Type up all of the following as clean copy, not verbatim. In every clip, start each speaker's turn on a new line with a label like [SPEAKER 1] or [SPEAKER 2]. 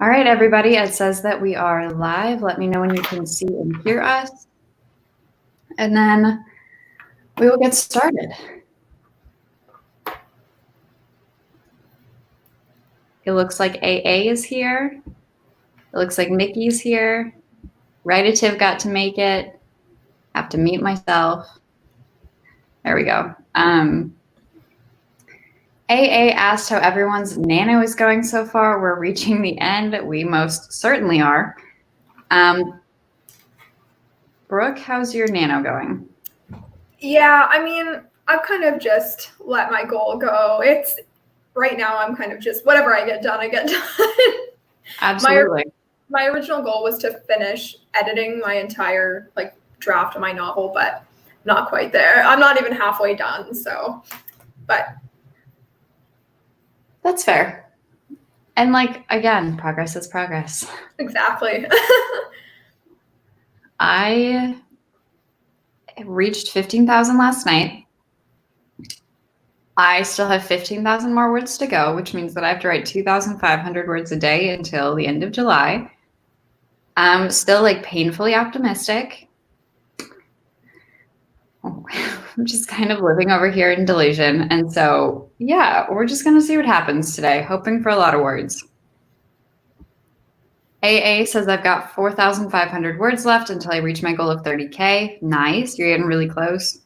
[SPEAKER 1] All right, everybody, it says that we are live. Let me know when you can see and hear us. And then we will get started. It looks like AA is here. It looks like Mickey's here. Writative got to make it. Have to mute myself. There we go. AA asked how everyone's nano is going so far. We're reaching the end. We most certainly are. Brooke, how's your nano going?
[SPEAKER 2] Yeah, I mean, I've kind of just let my goal go. Right now I'm kind of just whatever I get done, I get done.
[SPEAKER 1] Absolutely.
[SPEAKER 2] My original goal was to finish editing my entire draft of my novel, but not quite there. I'm not even halfway done, but
[SPEAKER 1] that's fair. And again, progress is progress.
[SPEAKER 2] Exactly.
[SPEAKER 1] I reached 15,000 last night. I still have 15,000 more words to go, which means that I have to write 2,500 words a day until the end of July. I'm still painfully optimistic. I'm just kind of living over here in delusion. And so, yeah, we're just going to see what happens today, hoping for a lot of words. AA says I've got 4,500 words left until I reach my goal of 30K. Nice. You're getting really close.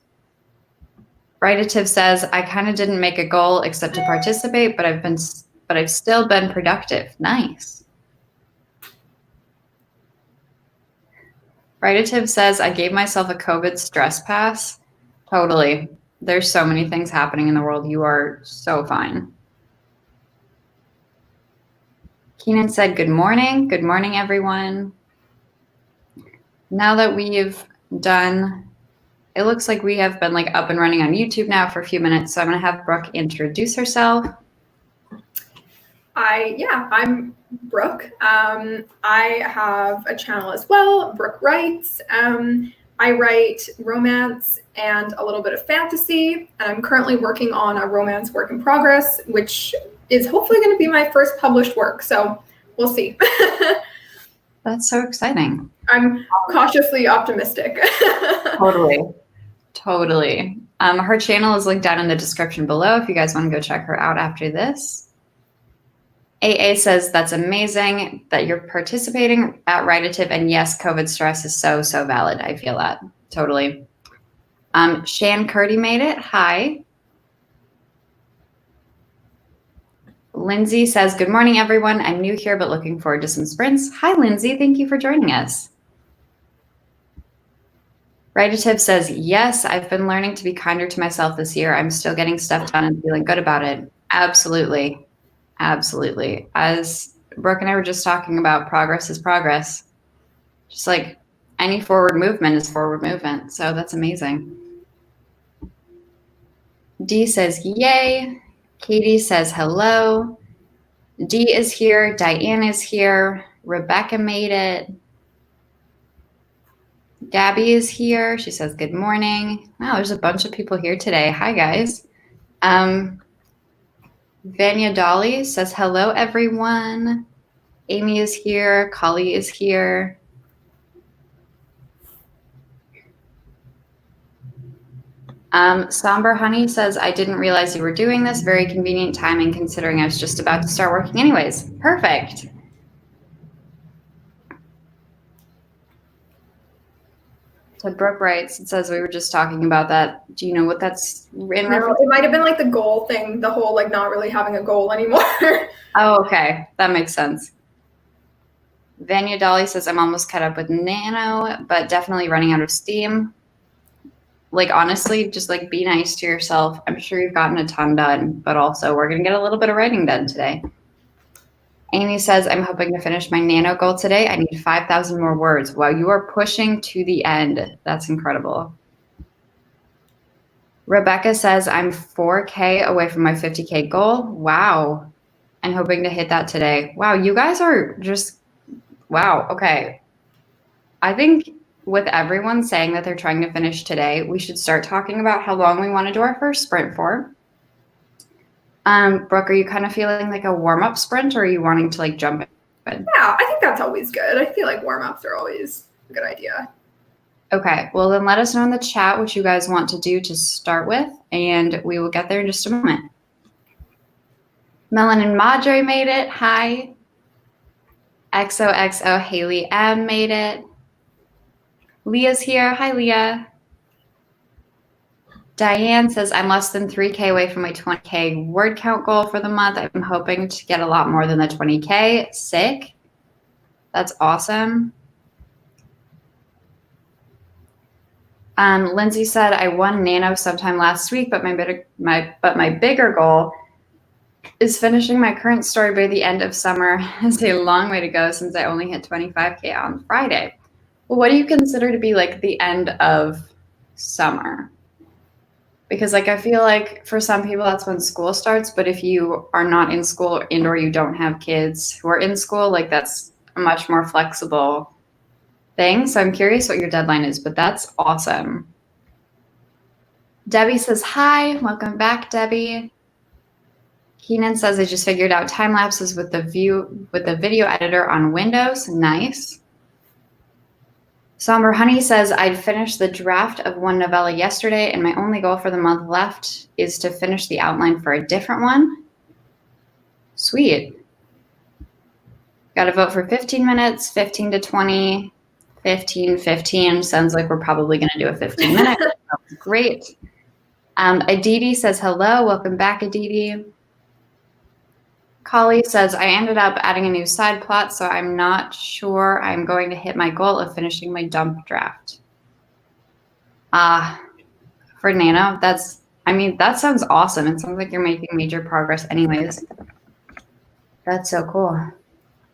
[SPEAKER 1] Writative says I kind of didn't make a goal except to participate, but I've still been productive. Nice. Writative says I gave myself a COVID stress pass. Totally. There's so many things happening in the world. You are so fine. Keenan said good morning. Good morning, everyone. Now that we've done, it looks like we have been up and running on YouTube now for a few minutes. So I'm going to have Brooke introduce herself.
[SPEAKER 2] I'm Brooke. I have a channel as well, Brook Writes. I write romance and a little bit of fantasy. And I'm currently working on a romance work in progress, which is hopefully going to be my first published work. So we'll see.
[SPEAKER 1] That's so exciting.
[SPEAKER 2] I'm cautiously optimistic.
[SPEAKER 1] Totally. Her channel is linked down in the description below if you guys want to go check her out after this. AA says that's amazing that you're participating at Writative, and yes, COVID stress is so valid. I feel that totally. Shan Curdy made it. Hi. Lindsay says, good morning, everyone. I'm new here, but looking forward to some sprints. Hi, Lindsay. Thank you for joining us. Writative says, yes, I've been learning to be kinder to myself this year. I'm still getting stuff done and feeling good about it. Absolutely. Absolutely. As Brooke and I were just talking about, progress is progress. Just like any forward movement is forward movement. So that's amazing. D says, yay. Katie says, hello. D is here. Diane is here. Rebecca made it. Gabby is here. She says, good morning. Wow, there's a bunch of people here today. Hi, guys. Vanya Dolly says, hello, everyone. Amy is here. Kali is here. Somber Honey says, I didn't realize you were doing this. Very convenient timing considering I was just about to start working anyways. Perfect. So Brook Writes, it says we were just talking about that. Do you know what that's in reference?
[SPEAKER 2] It might have been the goal thing, the whole not really having a goal anymore.
[SPEAKER 1] Oh, okay. That makes sense. Vanya Dolly says, I'm almost caught up with Nano, but definitely running out of steam. Honestly, just be nice to yourself. I'm sure you've gotten a ton done, but also we're going to get a little bit of writing done today. Amy says, I'm hoping to finish my Nano goal today. I need 5,000 more words. Wow, you are pushing to the end. That's incredible. Rebecca says, I'm 4K away from my 50K goal. Wow. I'm hoping to hit that today. Wow, you guys are just, wow. Okay. I think with everyone saying that they're trying to finish today, we should start talking about how long we want to do our first sprint for. Brooke, are you kind of feeling like a warm-up sprint, or are you wanting to jump in? Good.
[SPEAKER 2] Yeah, I think that's always good. I feel like warm-ups are always a good idea.
[SPEAKER 1] Okay, well then let us know in the chat what you guys want to do to start with, and we will get there in just a moment. Melanin Madre made it. Hi. XOXO Haley M made it. Leah's here. Hi, Leah. Diane says, I'm less than 3K away from my 20K word count goal for the month. I'm hoping to get a lot more than the 20K. Sick. That's awesome. Lindsay said, I won Nano sometime last week, but my bigger goal is finishing my current story by the end of summer. It's a long way to go since I only hit 25K on Friday. Well, what do you consider to be like the end of summer? Because like I feel like for some people that's when school starts, but if you are not in school and or you don't have kids who are in school, like that's a much more flexible thing. So I'm curious what your deadline is, but that's awesome. Debbie says, hi, welcome back, Debbie. Keenan says, I just figured out time lapses with the video editor on Windows. Nice. Somber Honey says, I'd finished the draft of one novella yesterday, and my only goal for the month left is to finish the outline for a different one. Sweet. Got to vote for 15 minutes, 15 to 20, 15, 15. Sounds like we're probably going to do a 15 minute. Great. Aditi says, hello. Welcome back, Aditi. Kali says, I ended up adding a new side plot, so I'm not sure I'm going to hit my goal of finishing my dump draft. For Nano, that sounds awesome. It sounds like you're making major progress anyways. That's so cool.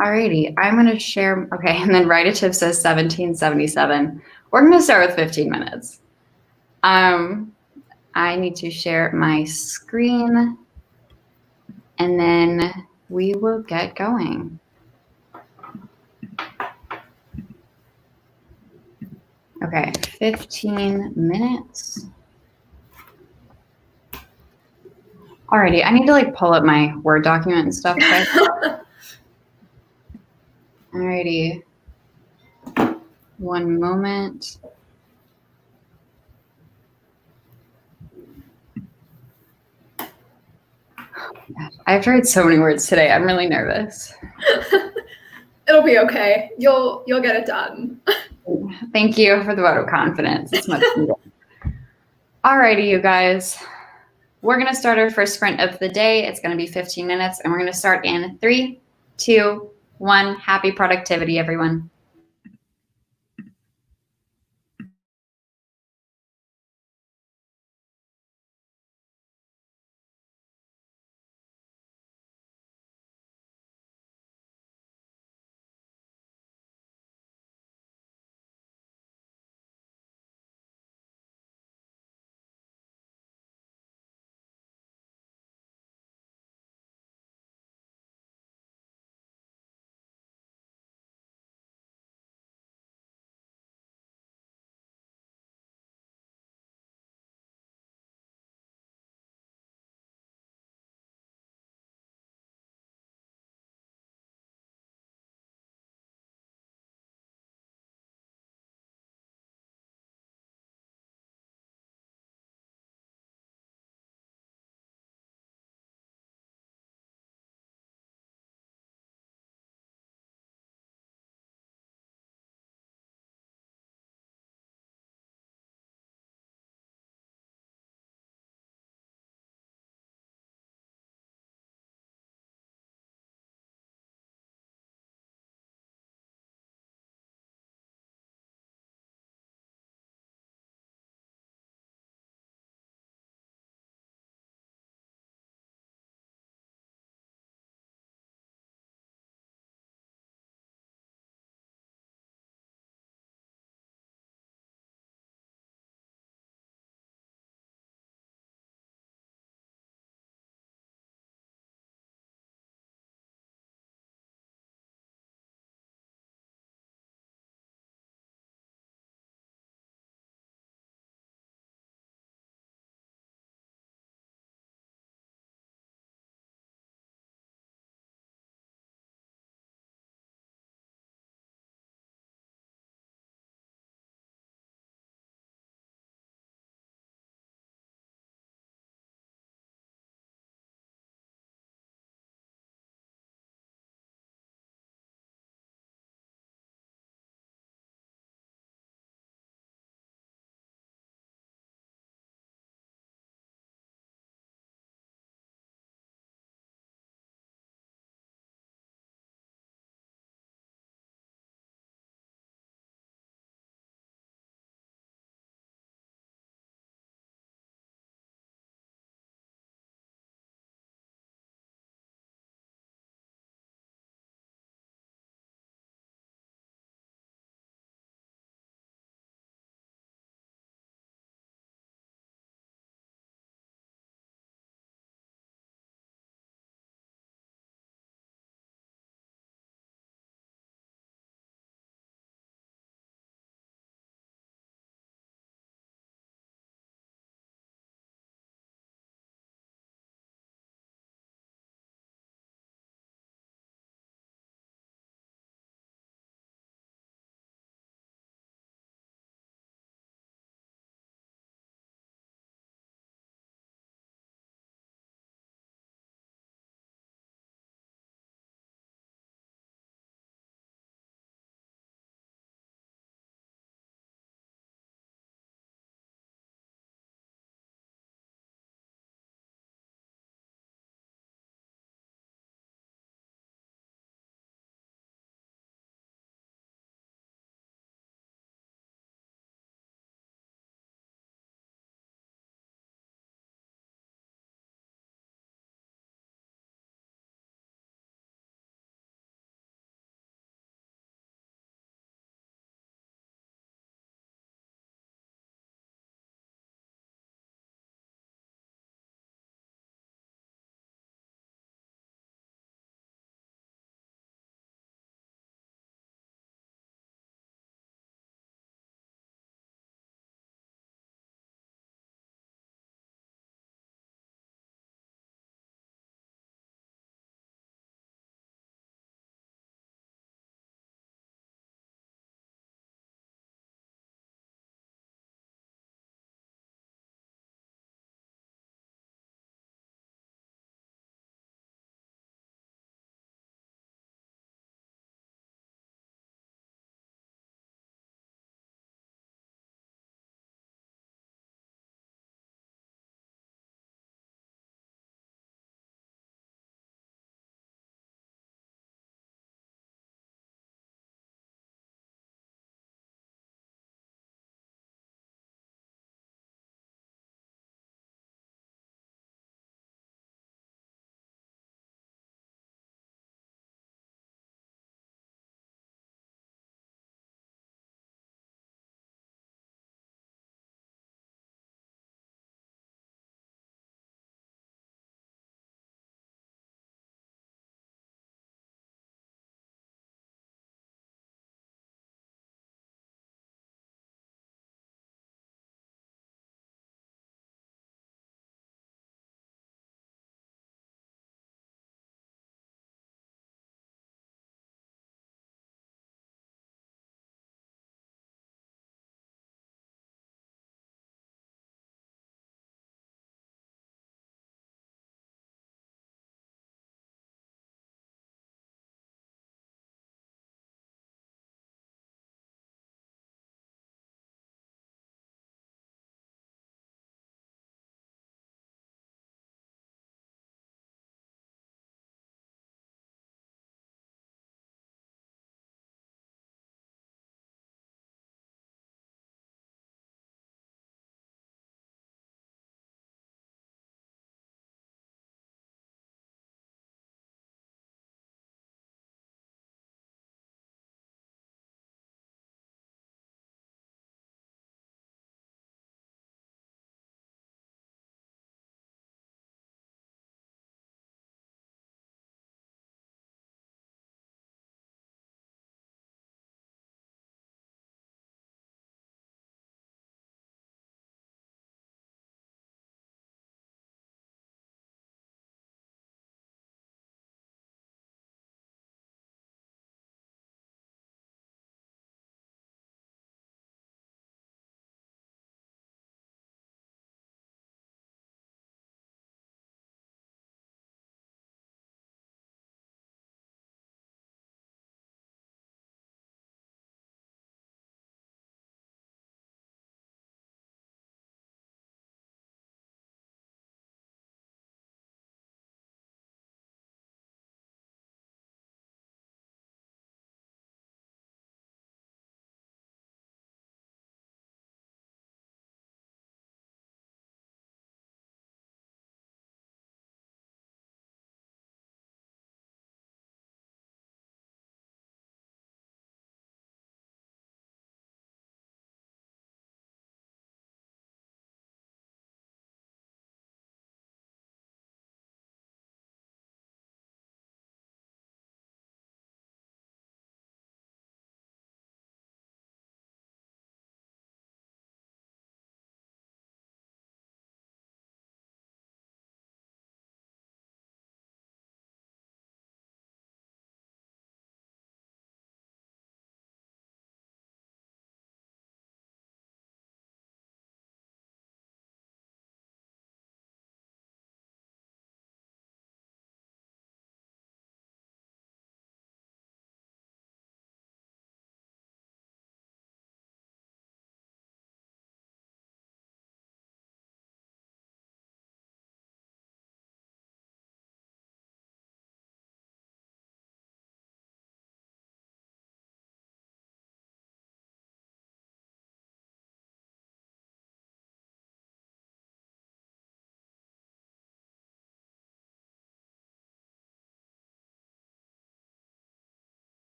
[SPEAKER 1] Alrighty, I'm going to share. Okay, and then Writative says 1777. We're going to start with 15 minutes. I need to share my screen, and then we will get going. Okay, 15 minutes. Alrighty, I need to like pull up my Word document and stuff. Okay? Alrighty. One moment. I've tried so many words today. I'm really nervous.
[SPEAKER 2] It'll be okay. You'll get it done.
[SPEAKER 1] Thank you for the vote of confidence. It's much needed. Alrighty, you guys. We're going to start our first sprint of the day. It's going to be 15 minutes, and we're going to start in 3, 2, 1. Happy productivity, everyone.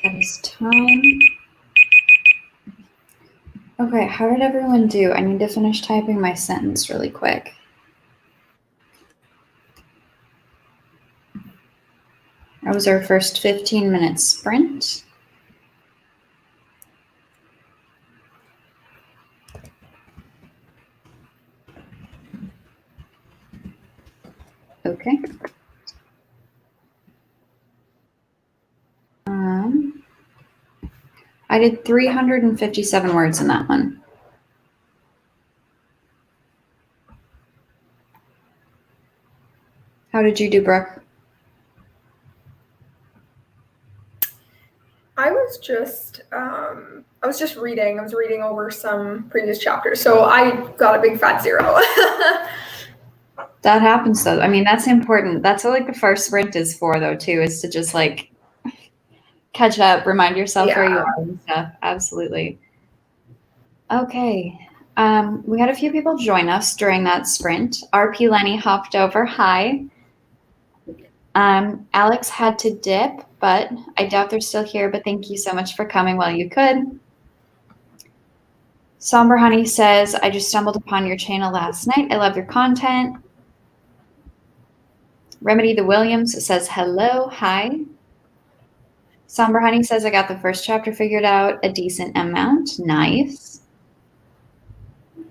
[SPEAKER 1] That is time. Okay, how did everyone do? I need to finish typing my sentence really quick. That was our first 15-minute sprint. Okay. I did 357 words in that one. How did you do, Brooke?
[SPEAKER 2] I was just reading. I was reading over some previous chapters, so I got a big fat 0.
[SPEAKER 1] That happens, though. I mean, that's important. That's what like the first sprint is for, though, too, is to just like catch up, remind yourself where you are and stuff. Absolutely. Okay. We had a few people join us during that sprint. RP Lenny hopped over. Hi. Alex had to dip, but I doubt they're still here, but thank you so much for coming while you could. Somber Honey says, I just stumbled upon your channel last night. I love your content. Remedy the Williams says, hello, hi. Somber Honey says, I got the first chapter figured out, a decent amount. Nice.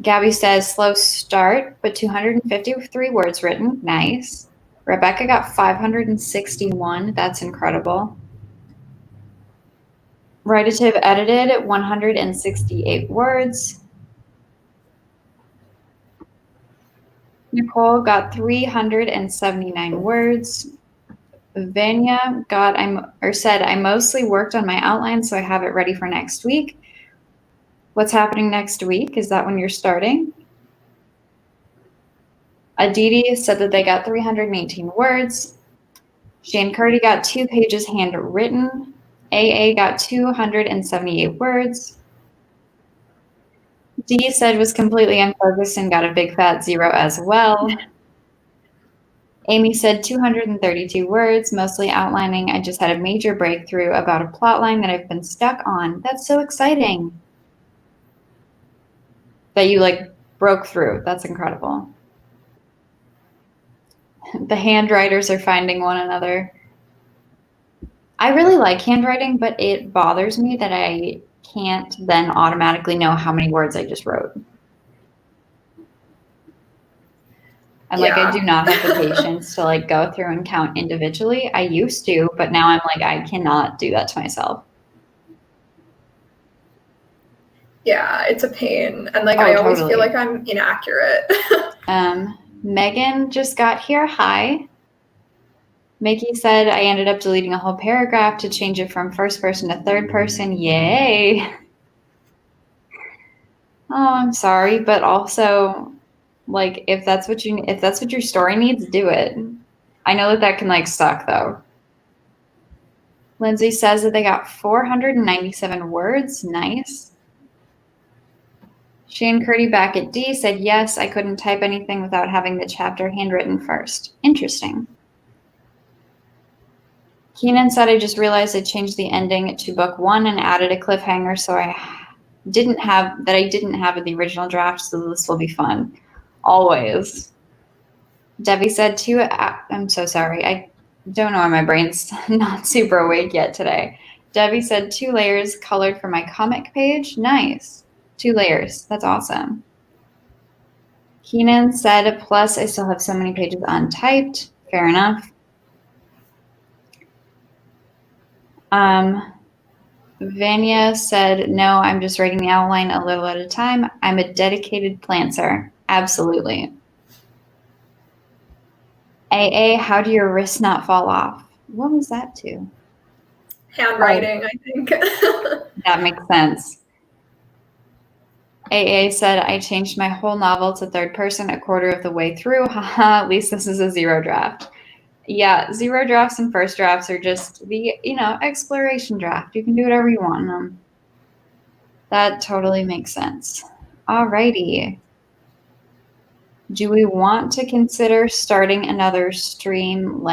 [SPEAKER 1] Gabby says, slow start, but 253 words written. Nice. Rebecca got 561. That's incredible. Writative edited 168 words. Nicole got 379 words. Vanya said, I mostly worked on my outline, so I have it ready for next week. What's happening next week? Is that when you're starting? Aditi said that they got 318 words. Shane Curdy got 2 pages handwritten. AA got 278 words. D said was completely unfocused and got a big fat 0 as well. Amy said 232 words, mostly outlining. I just had a major breakthrough about a plot line that I've been stuck on. That's so exciting. That you like broke through. That's incredible. The handwriters are finding one another. I really like handwriting, but it bothers me that I can't then automatically know how many words I just wrote. And like, I do not have the patience to like go through and count individually. I used to, but now I'm like, I cannot do that to myself.
[SPEAKER 2] Yeah, it's a pain. And like, I always feel like I'm inaccurate.
[SPEAKER 1] Megan just got here. Hi. Mickey said, I ended up deleting a whole paragraph to change it from first person to third person. Yay. Oh, I'm sorry. But also, like, if that's what your story needs, do it. I know that can like suck though. Lindsay says that they got 497 words. Nice. Shane Curdy back at D said, yes, I couldn't type anything without having the chapter handwritten first. Interesting. Keenan said, I just realized I changed the ending to book 1 and added a cliffhanger, so I didn't have in the original draft, so this will be fun. Always. Debbie said, I'm so sorry. I don't know why my brain's not super awake yet today. Debbie said 2 layers colored for my comic page. Nice. 2 layers. That's awesome. Keenan said, plus I still have so many pages untyped. Fair enough. Vanya said, no, I'm just writing the outline a little at a time. I'm a dedicated plantser. Absolutely. AA, how do your wrists not fall off? What was that to?
[SPEAKER 2] Handwriting, I think.
[SPEAKER 1] That makes sense. AA said, I changed my whole novel to third person a quarter of the way through. Haha, at least this is a 0 draft. Yeah, 0 drafts and first drafts are just the, exploration draft. You can do whatever you want in them. That totally makes sense. Alrighty. Do we want to consider starting another stream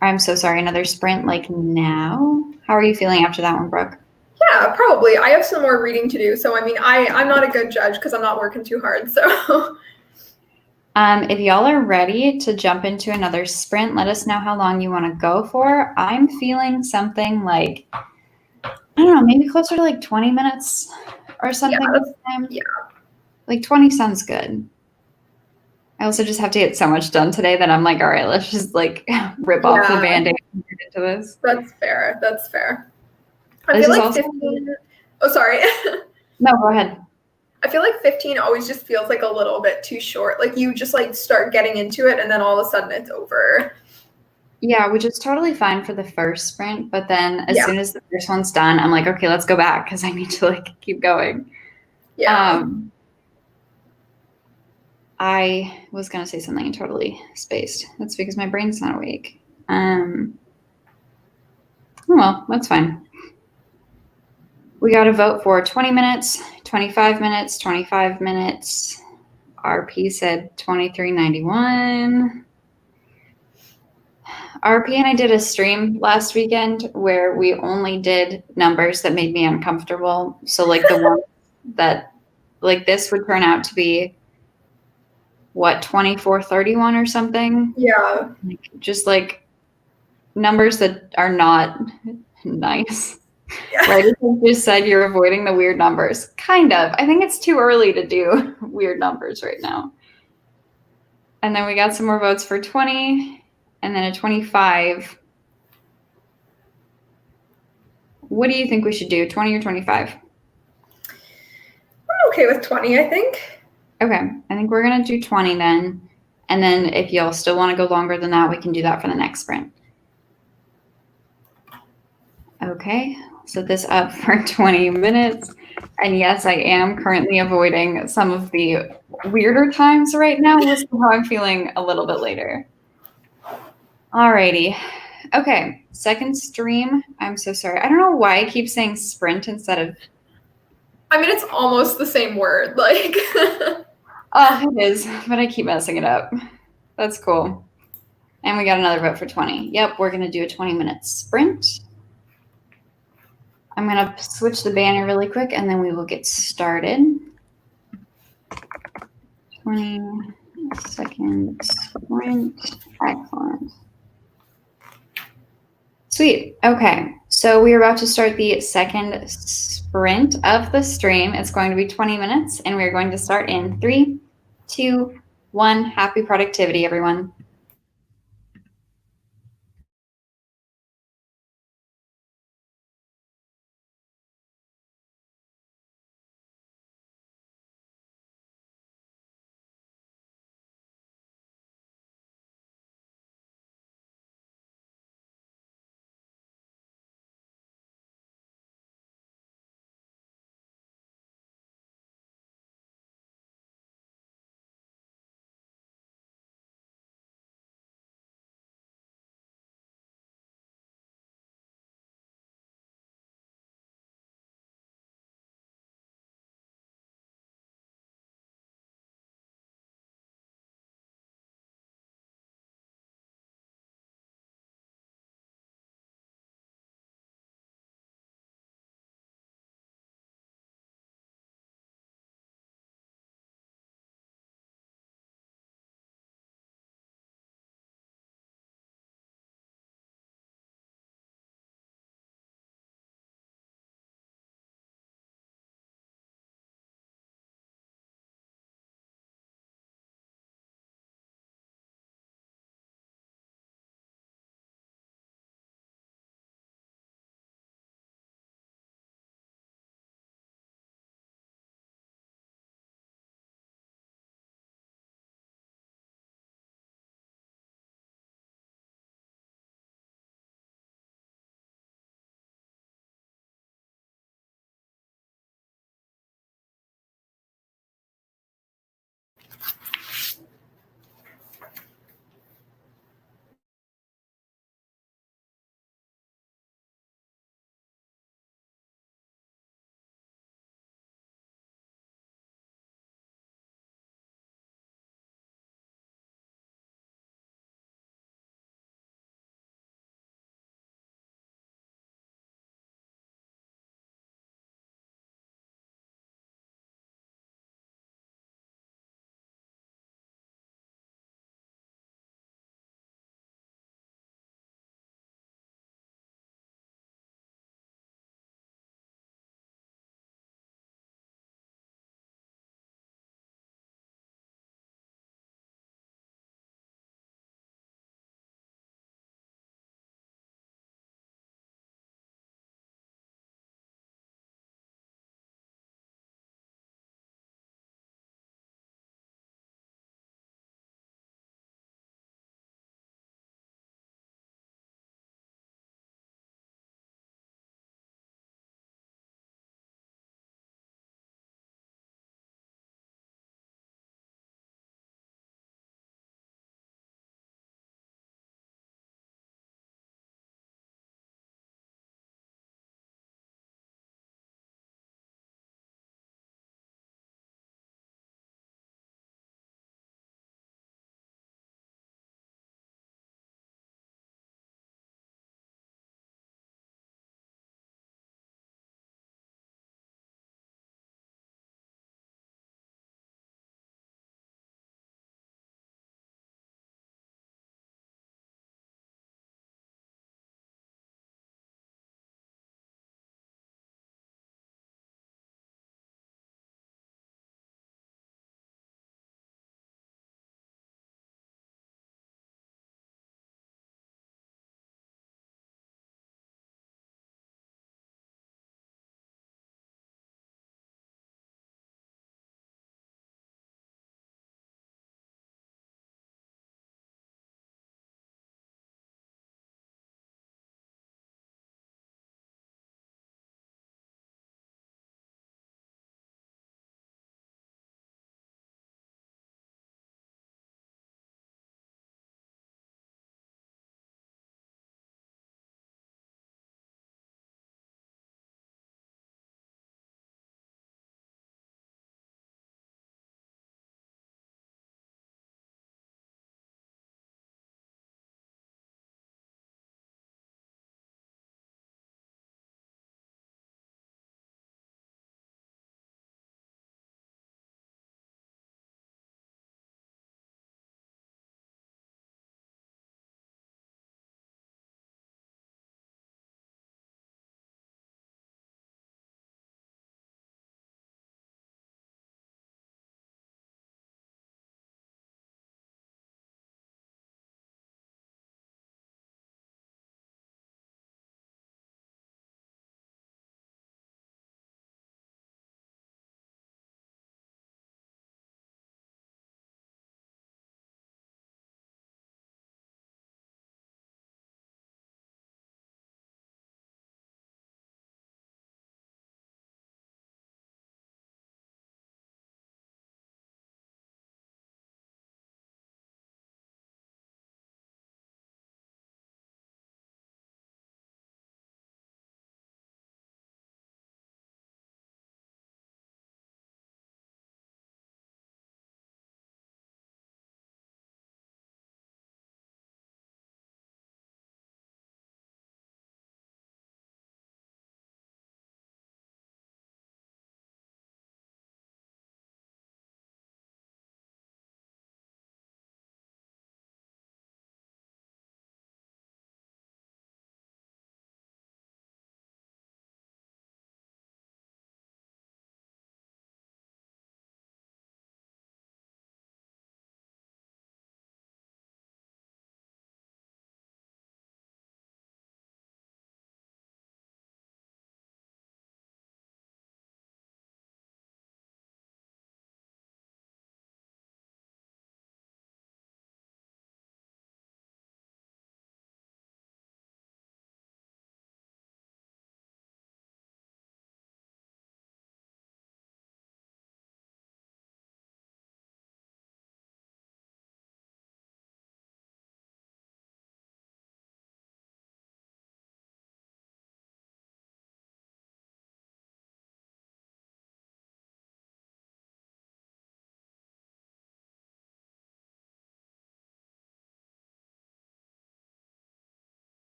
[SPEAKER 1] another sprint like now? How are you feeling after that one, Brooke?
[SPEAKER 2] Yeah, probably. I have some more reading to do. So, I mean, I'm not a good judge because I'm not working too hard. So,
[SPEAKER 1] If y'all are ready to jump into another sprint, let us know how long you want to go for. I'm feeling something like, I don't know, maybe closer to like 20 minutes or something
[SPEAKER 2] yeah,
[SPEAKER 1] this time.
[SPEAKER 2] yeah.
[SPEAKER 1] Like 20 sounds good. I also just have to get so much done today that I'm like, all right, let's just like rip off the
[SPEAKER 2] Yeah,
[SPEAKER 1] Band-Aid and get into this.
[SPEAKER 2] that's fair. That's fair. I
[SPEAKER 1] This
[SPEAKER 2] feel
[SPEAKER 1] is
[SPEAKER 2] like
[SPEAKER 1] also
[SPEAKER 2] 15. Oh, sorry.
[SPEAKER 1] no, go ahead.
[SPEAKER 2] I feel like 15 always just feels like a little bit too short. Like you just like start getting into it and then all of a sudden it's over.
[SPEAKER 1] Yeah, which is totally fine for the first sprint, but then as
[SPEAKER 2] Yeah.
[SPEAKER 1] soon as the first one's done, I'm like, okay, let's go back because I need to like keep going.
[SPEAKER 2] Yeah.
[SPEAKER 1] I was gonna say something and totally spaced. That's because my brain's not awake. Well, that's fine. We got to vote for 20 minutes, 25 minutes, 25 minutes. RP said 23.91. RP and I did a stream last weekend where we only did numbers that made me uncomfortable. So like the one that like this would turn out to be what 24.31 or something.
[SPEAKER 2] Yeah.
[SPEAKER 1] Like, just like numbers that are not nice.
[SPEAKER 2] Yeah.
[SPEAKER 1] Right? You just said you're avoiding the weird numbers. Kind of. I think it's too early to do weird numbers right now. And then we got some more votes for 20 and then a 25. What do you think we should do? 20 or 25?
[SPEAKER 2] I'm okay with 20, I think.
[SPEAKER 1] Okay. I think we're going to do 20 then. And then if y'all still want to go longer than that, we can do that for the next sprint. Okay. Set this up for 20 minutes. And yes, I am currently avoiding some of the weirder times right now. We'll see how I'm feeling a little bit later. Alrighty. Okay. Second stream. I'm so sorry. I don't know why I keep saying sprint instead of.
[SPEAKER 2] I mean, it's almost the same word. Like,
[SPEAKER 1] Oh, it is, but I keep messing it up. That's cool. And we got another vote for 20. Yep, we're going to do a 20-minute sprint. I'm going to switch the banner really quick, and then we will get started. 20-second sprint. Excellent. Sweet. Okay. So we are about to start the second sprint of the stream. It's going to be 20 minutes, and we're going to start in 3, 2, 1. Happy productivity, everyone.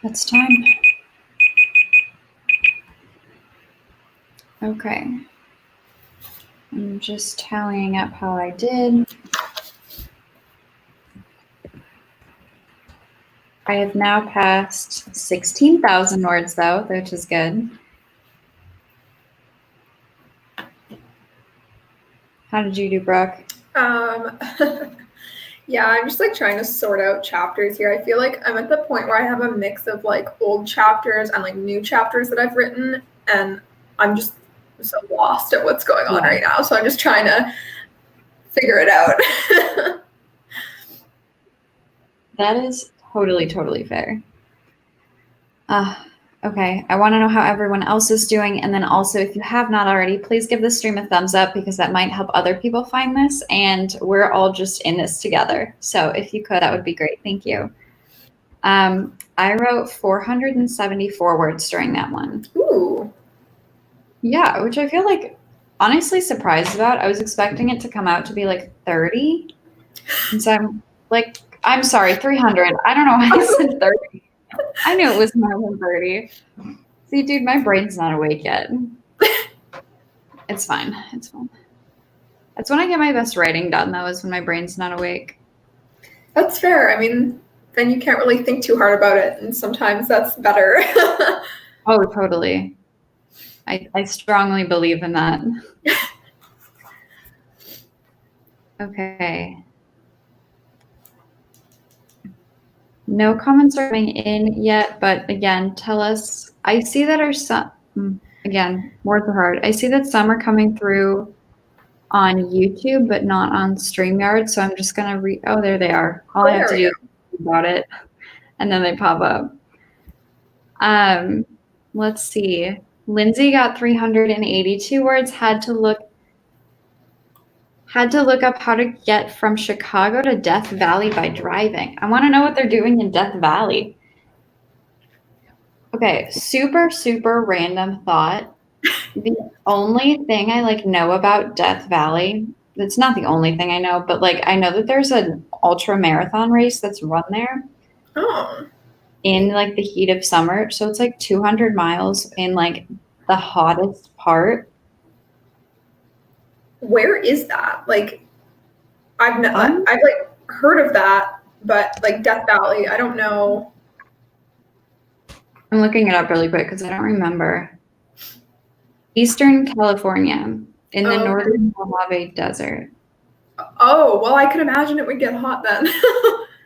[SPEAKER 1] It's time. Okay. I'm just tallying up how I did. I have now passed 16,000 words, though, which is good. How did you do, Brooke?
[SPEAKER 2] Yeah, I'm just like trying to sort out chapters here. I feel like I'm at the point where I have a mix of like old chapters and like new chapters that I've written, and I'm just so lost at what's going on right now. So I'm just trying to figure it out.
[SPEAKER 1] That is totally fair. Okay, I want to know how everyone else is doing. And then also, if you have not already, please give this stream a thumbs up because that might help other people find this. And we're all just in this together. So if you could, that would be great. Thank you. I wrote 474 words during that one.
[SPEAKER 2] Ooh.
[SPEAKER 1] Yeah, which I feel like honestly surprised about. I was expecting it to come out to be like 30. And so I'm like, I'm sorry, 300. I don't know why I said 30. I knew it was more than 30. See, dude, my brain's not awake yet. It's fine. It's fine. That's when I get my best writing done, though, is when my brain's not awake.
[SPEAKER 2] That's fair. I mean, then you can't really think too hard about it, and sometimes that's better.
[SPEAKER 1] Oh, totally. I strongly believe in that. Okay. No comments are coming in yet, but again, tell us. I see that our some, again, words are hard. I see that some are coming through on YouTube, but not on StreamYard. So I'm just gonna read. Oh, there they are. All I have to do is think about it, and then they pop up. Let's see. Lindsay got 382 words. Had to look up how to get from Chicago to Death Valley by driving. I want to know what they're doing in Death Valley. Okay, super random thought. The only thing I like know about Death Valley, it's not the only thing I know, but like I know that there's an ultra marathon race that's run there.
[SPEAKER 2] Oh.
[SPEAKER 1] In like the heat of summer. So it's like 200 miles in like the hottest part.
[SPEAKER 2] Where is that? Like, I've like heard of that, but like Death Valley, I don't know.
[SPEAKER 1] I'm looking it up really quick because I don't remember. Eastern California in the northern Mojave Desert.
[SPEAKER 2] Oh, well, I could imagine it would get hot then.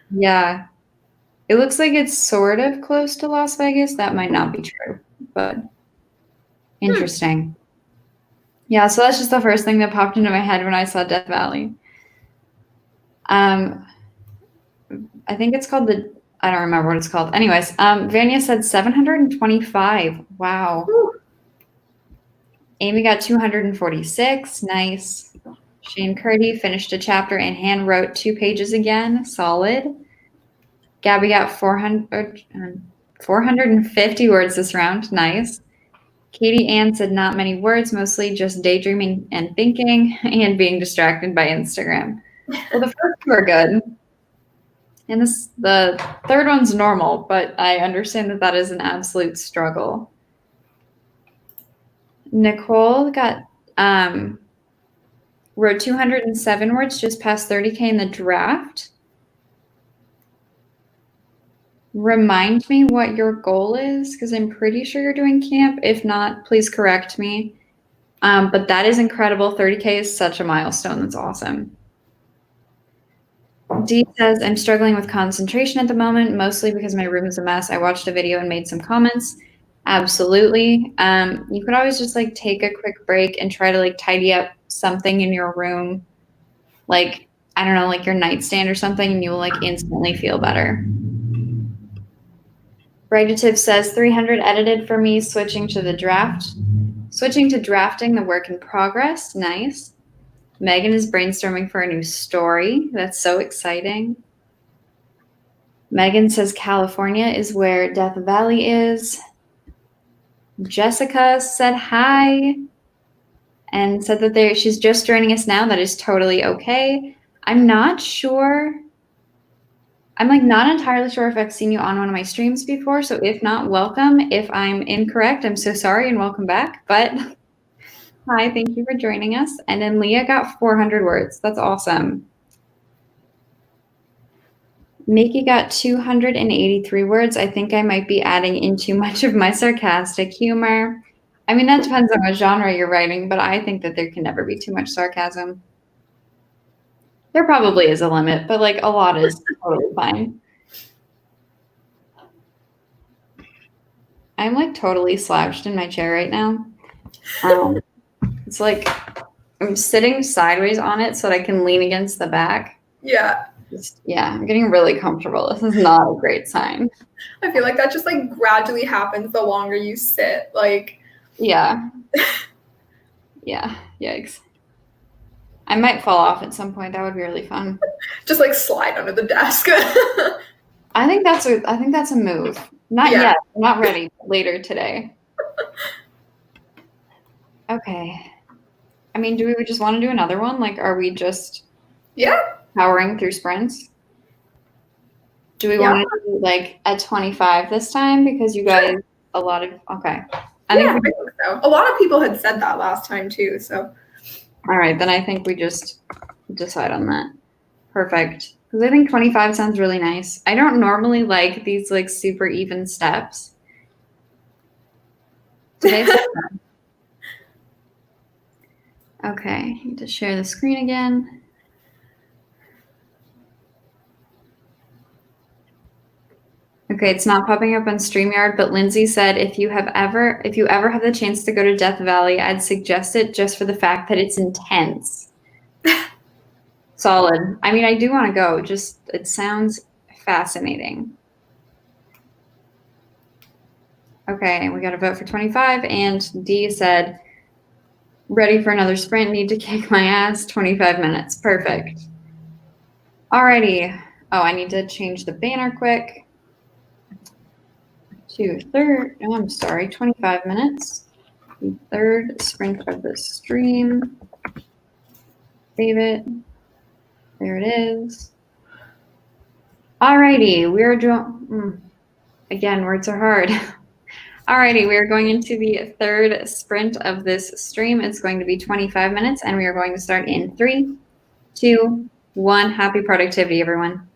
[SPEAKER 1] Yeah. It looks like it's sort of close to Las Vegas. That might not be true, but interesting. Yeah, so that's just the first thing that popped into my head when I saw Death Valley. I think it's called I don't remember what it's called. Anyways, Vanya said 725. Wow. Woo. Amy got 246. Nice. Shane Curdy finished a chapter and hand wrote 2 pages again. Solid. Gabby got 450 words this round. Nice. Katie Ann said not many words, mostly just daydreaming and thinking and being distracted by Instagram. Well, the first 2 are good. And the third one's normal, but I understand that is an absolute struggle. Nicole got wrote 207 words, just past 30K in the draft. Remind me what your goal is, because I'm pretty sure you're doing camp. If not, please correct me. But that is incredible. 30K is such a milestone. That's awesome. Dee says, I'm struggling with concentration at the moment, mostly because my room is a mess. I watched a video and made some comments. Absolutely. You could always just like take a quick break and try to like tidy up something in your room. Like, I don't know, like your nightstand or something, and you will like instantly feel better. Regulative says 300 edited for me, switching to drafting the work in progress. Nice. Megan is brainstorming for a new story. That's so exciting. Megan says California is where Death Valley is. Jessica said hi and said that she's just joining us now. That is totally okay. I'm not sure. I'm like not entirely sure if I've seen you on one of my streams before. So if not, welcome. If I'm incorrect, I'm so sorry and welcome back. But hi, thank you for joining us. And then Leah got 400 words. That's awesome. Mickey got 283 words. I think I might be adding in too much of my sarcastic humor. I mean, that depends on what genre you're writing, but I think that there can never be too much sarcasm. There probably is a limit, but like a lot is totally fine. I'm like totally slouched in my chair right now. It's like I'm sitting sideways on it so that I can lean against the back.
[SPEAKER 2] Yeah.
[SPEAKER 1] Yeah, I'm getting really comfortable. This is not a great sign.
[SPEAKER 2] I feel like that just like gradually happens the longer you sit. Like,
[SPEAKER 1] yeah. Yeah, yikes. I might fall off at some point. That would be really fun.
[SPEAKER 2] Just like slide under the desk.
[SPEAKER 1] I think that's a move. Not yet. I'm not ready. Later today. Okay. I mean, do we just want to do another one? Like, are we just powering through sprints? Do we want to do like a 25 this time? Because you guys, a lot of, okay.
[SPEAKER 2] I think so. A lot of people had said that last time too, so.
[SPEAKER 1] All right, then I think we just decide on that. Perfect. Because I think 25 sounds really nice. I don't normally like these like super even steps. Today's okay, I need to share the screen again. Okay, it's not popping up on StreamYard, but Lindsay said if you ever have the chance to go to Death Valley, I'd suggest it just for the fact that it's intense. Solid. I mean, I do want to go. Just it sounds fascinating. Okay, we got to vote for 25, and D said, ready for another sprint, need to kick my ass, 25 minutes. Perfect. Alrighty. Oh, I need to change the banner quick. To third, oh, I'm sorry, 25 minutes. The third sprint of the stream. Save it. There it is. Alrighty, we're again, words are hard. Alrighty, we are going into the third sprint of this stream. It's going to be 25 minutes, and we are going to start in 3, 2, 1. Happy productivity, everyone.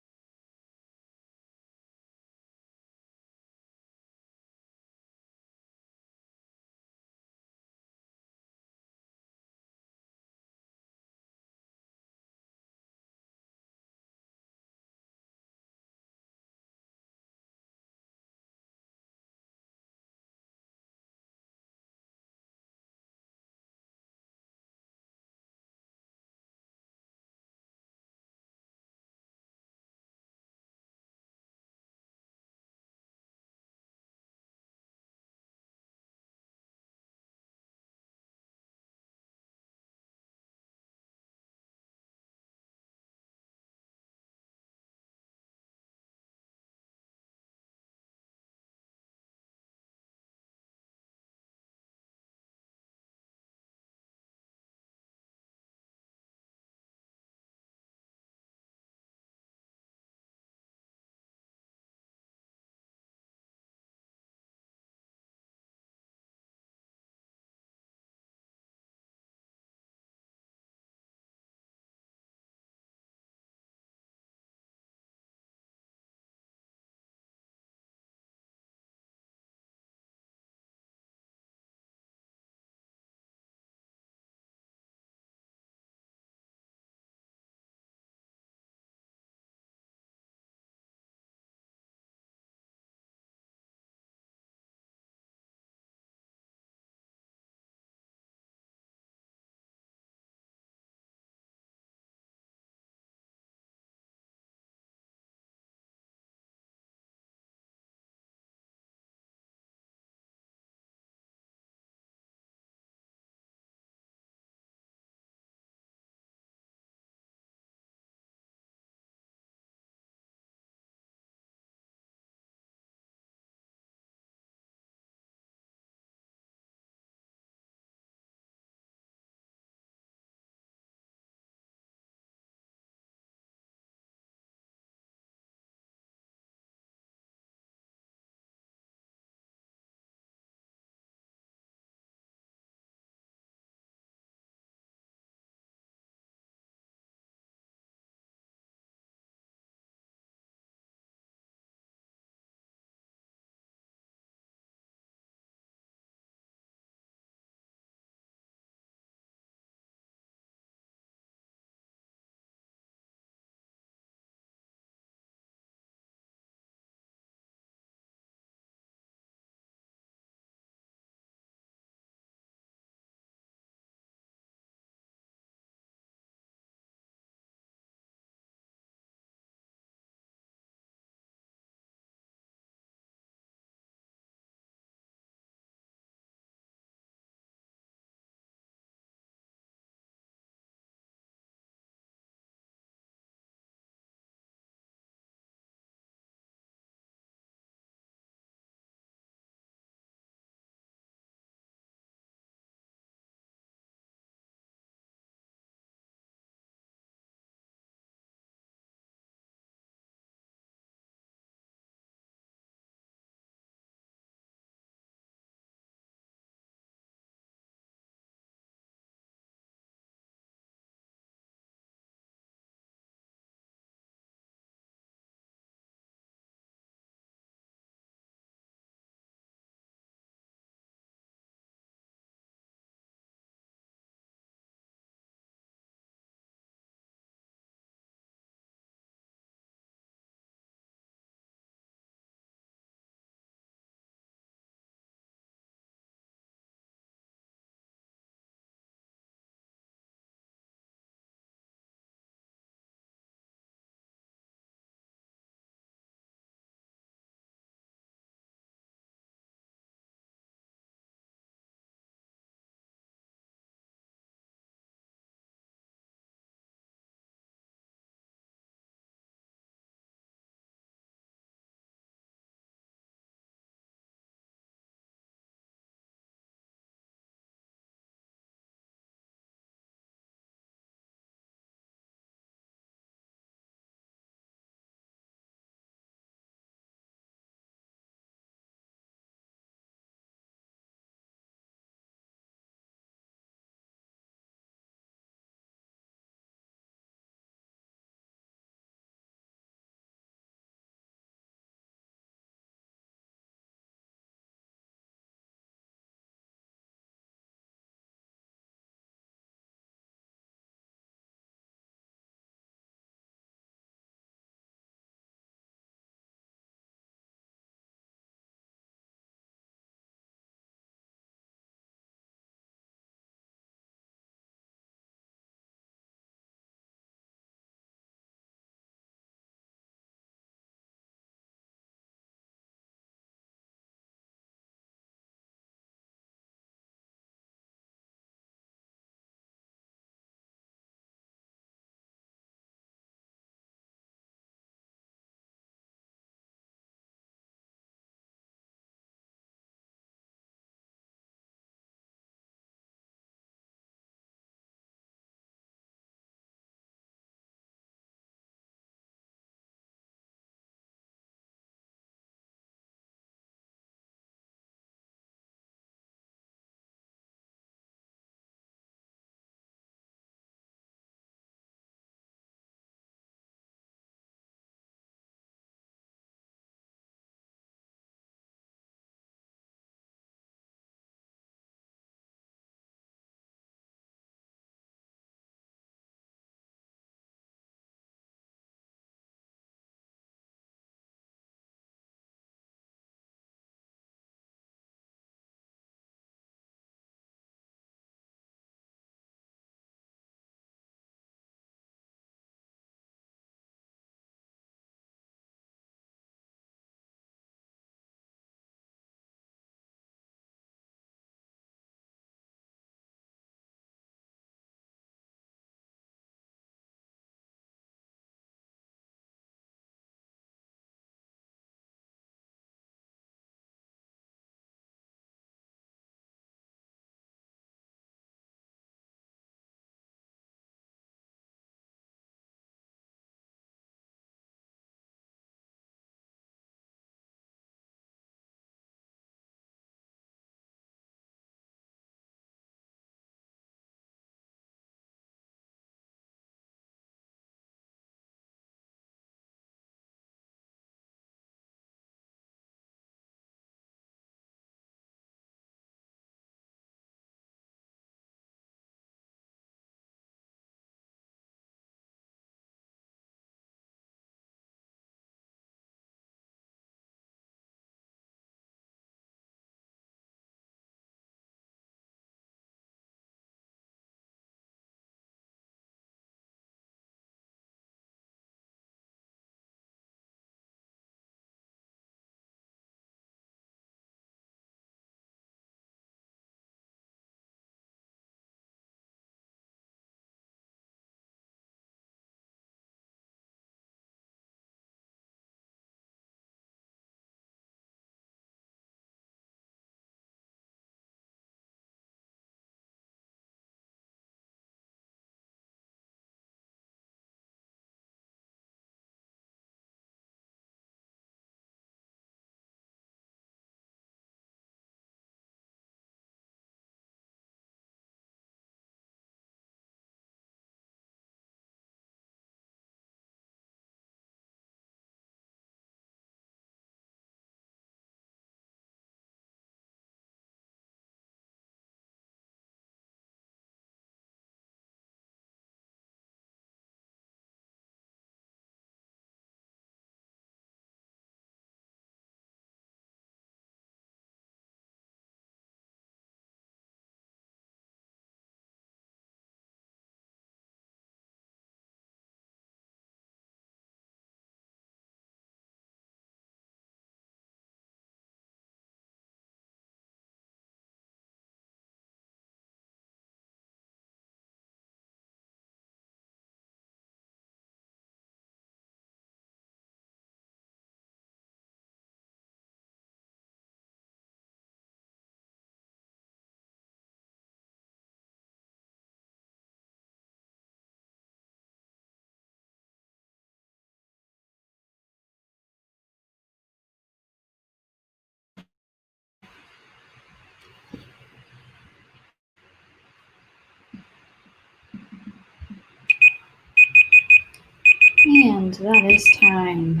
[SPEAKER 1] And that is time.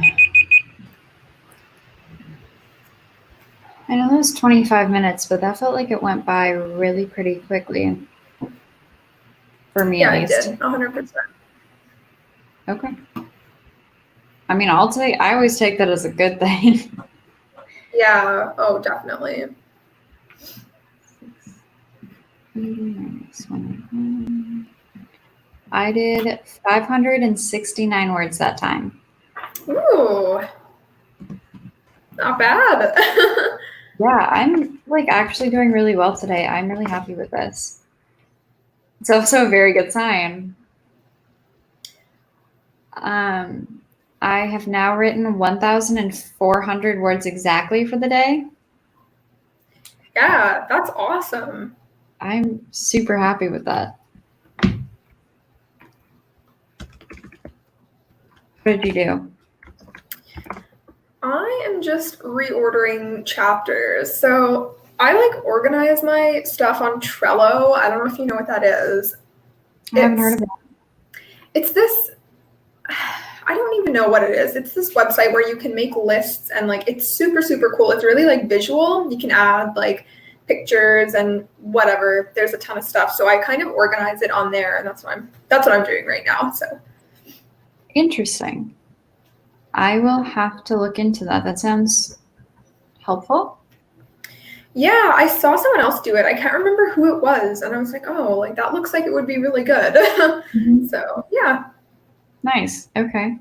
[SPEAKER 1] I know that was 25 minutes, but that felt like it went by really pretty quickly. For me, at least.
[SPEAKER 2] Yeah, it did. 100%.
[SPEAKER 1] Okay. I mean, I always take that as a good thing.
[SPEAKER 2] Yeah. Oh, definitely.
[SPEAKER 1] I did 569 words that time.
[SPEAKER 2] Ooh. Not bad.
[SPEAKER 1] Yeah, I'm like actually doing really well today. I'm really happy with this. It's also a very good sign. I have now written 1,400 words exactly for the day.
[SPEAKER 2] Yeah, that's awesome.
[SPEAKER 1] I'm super happy with that. What did you do?
[SPEAKER 2] I am just reordering chapters. So I like organize my stuff on Trello. I don't know if you know what that is.
[SPEAKER 1] I haven't heard of it.
[SPEAKER 2] It's this, I don't even know what it is. It's this website where you can make lists and like it's super, super cool. It's really like visual. You can add like pictures and whatever. There's a ton of stuff. So I kind of organize it on there, and that's what I'm doing right now. So
[SPEAKER 1] Interesting. I will have to look into that. That sounds helpful.
[SPEAKER 2] yeah, I saw someone else do it. I can't remember who it was, and I was like, oh, like that looks like it would be really good. So yeah.
[SPEAKER 1] Nice. Okay.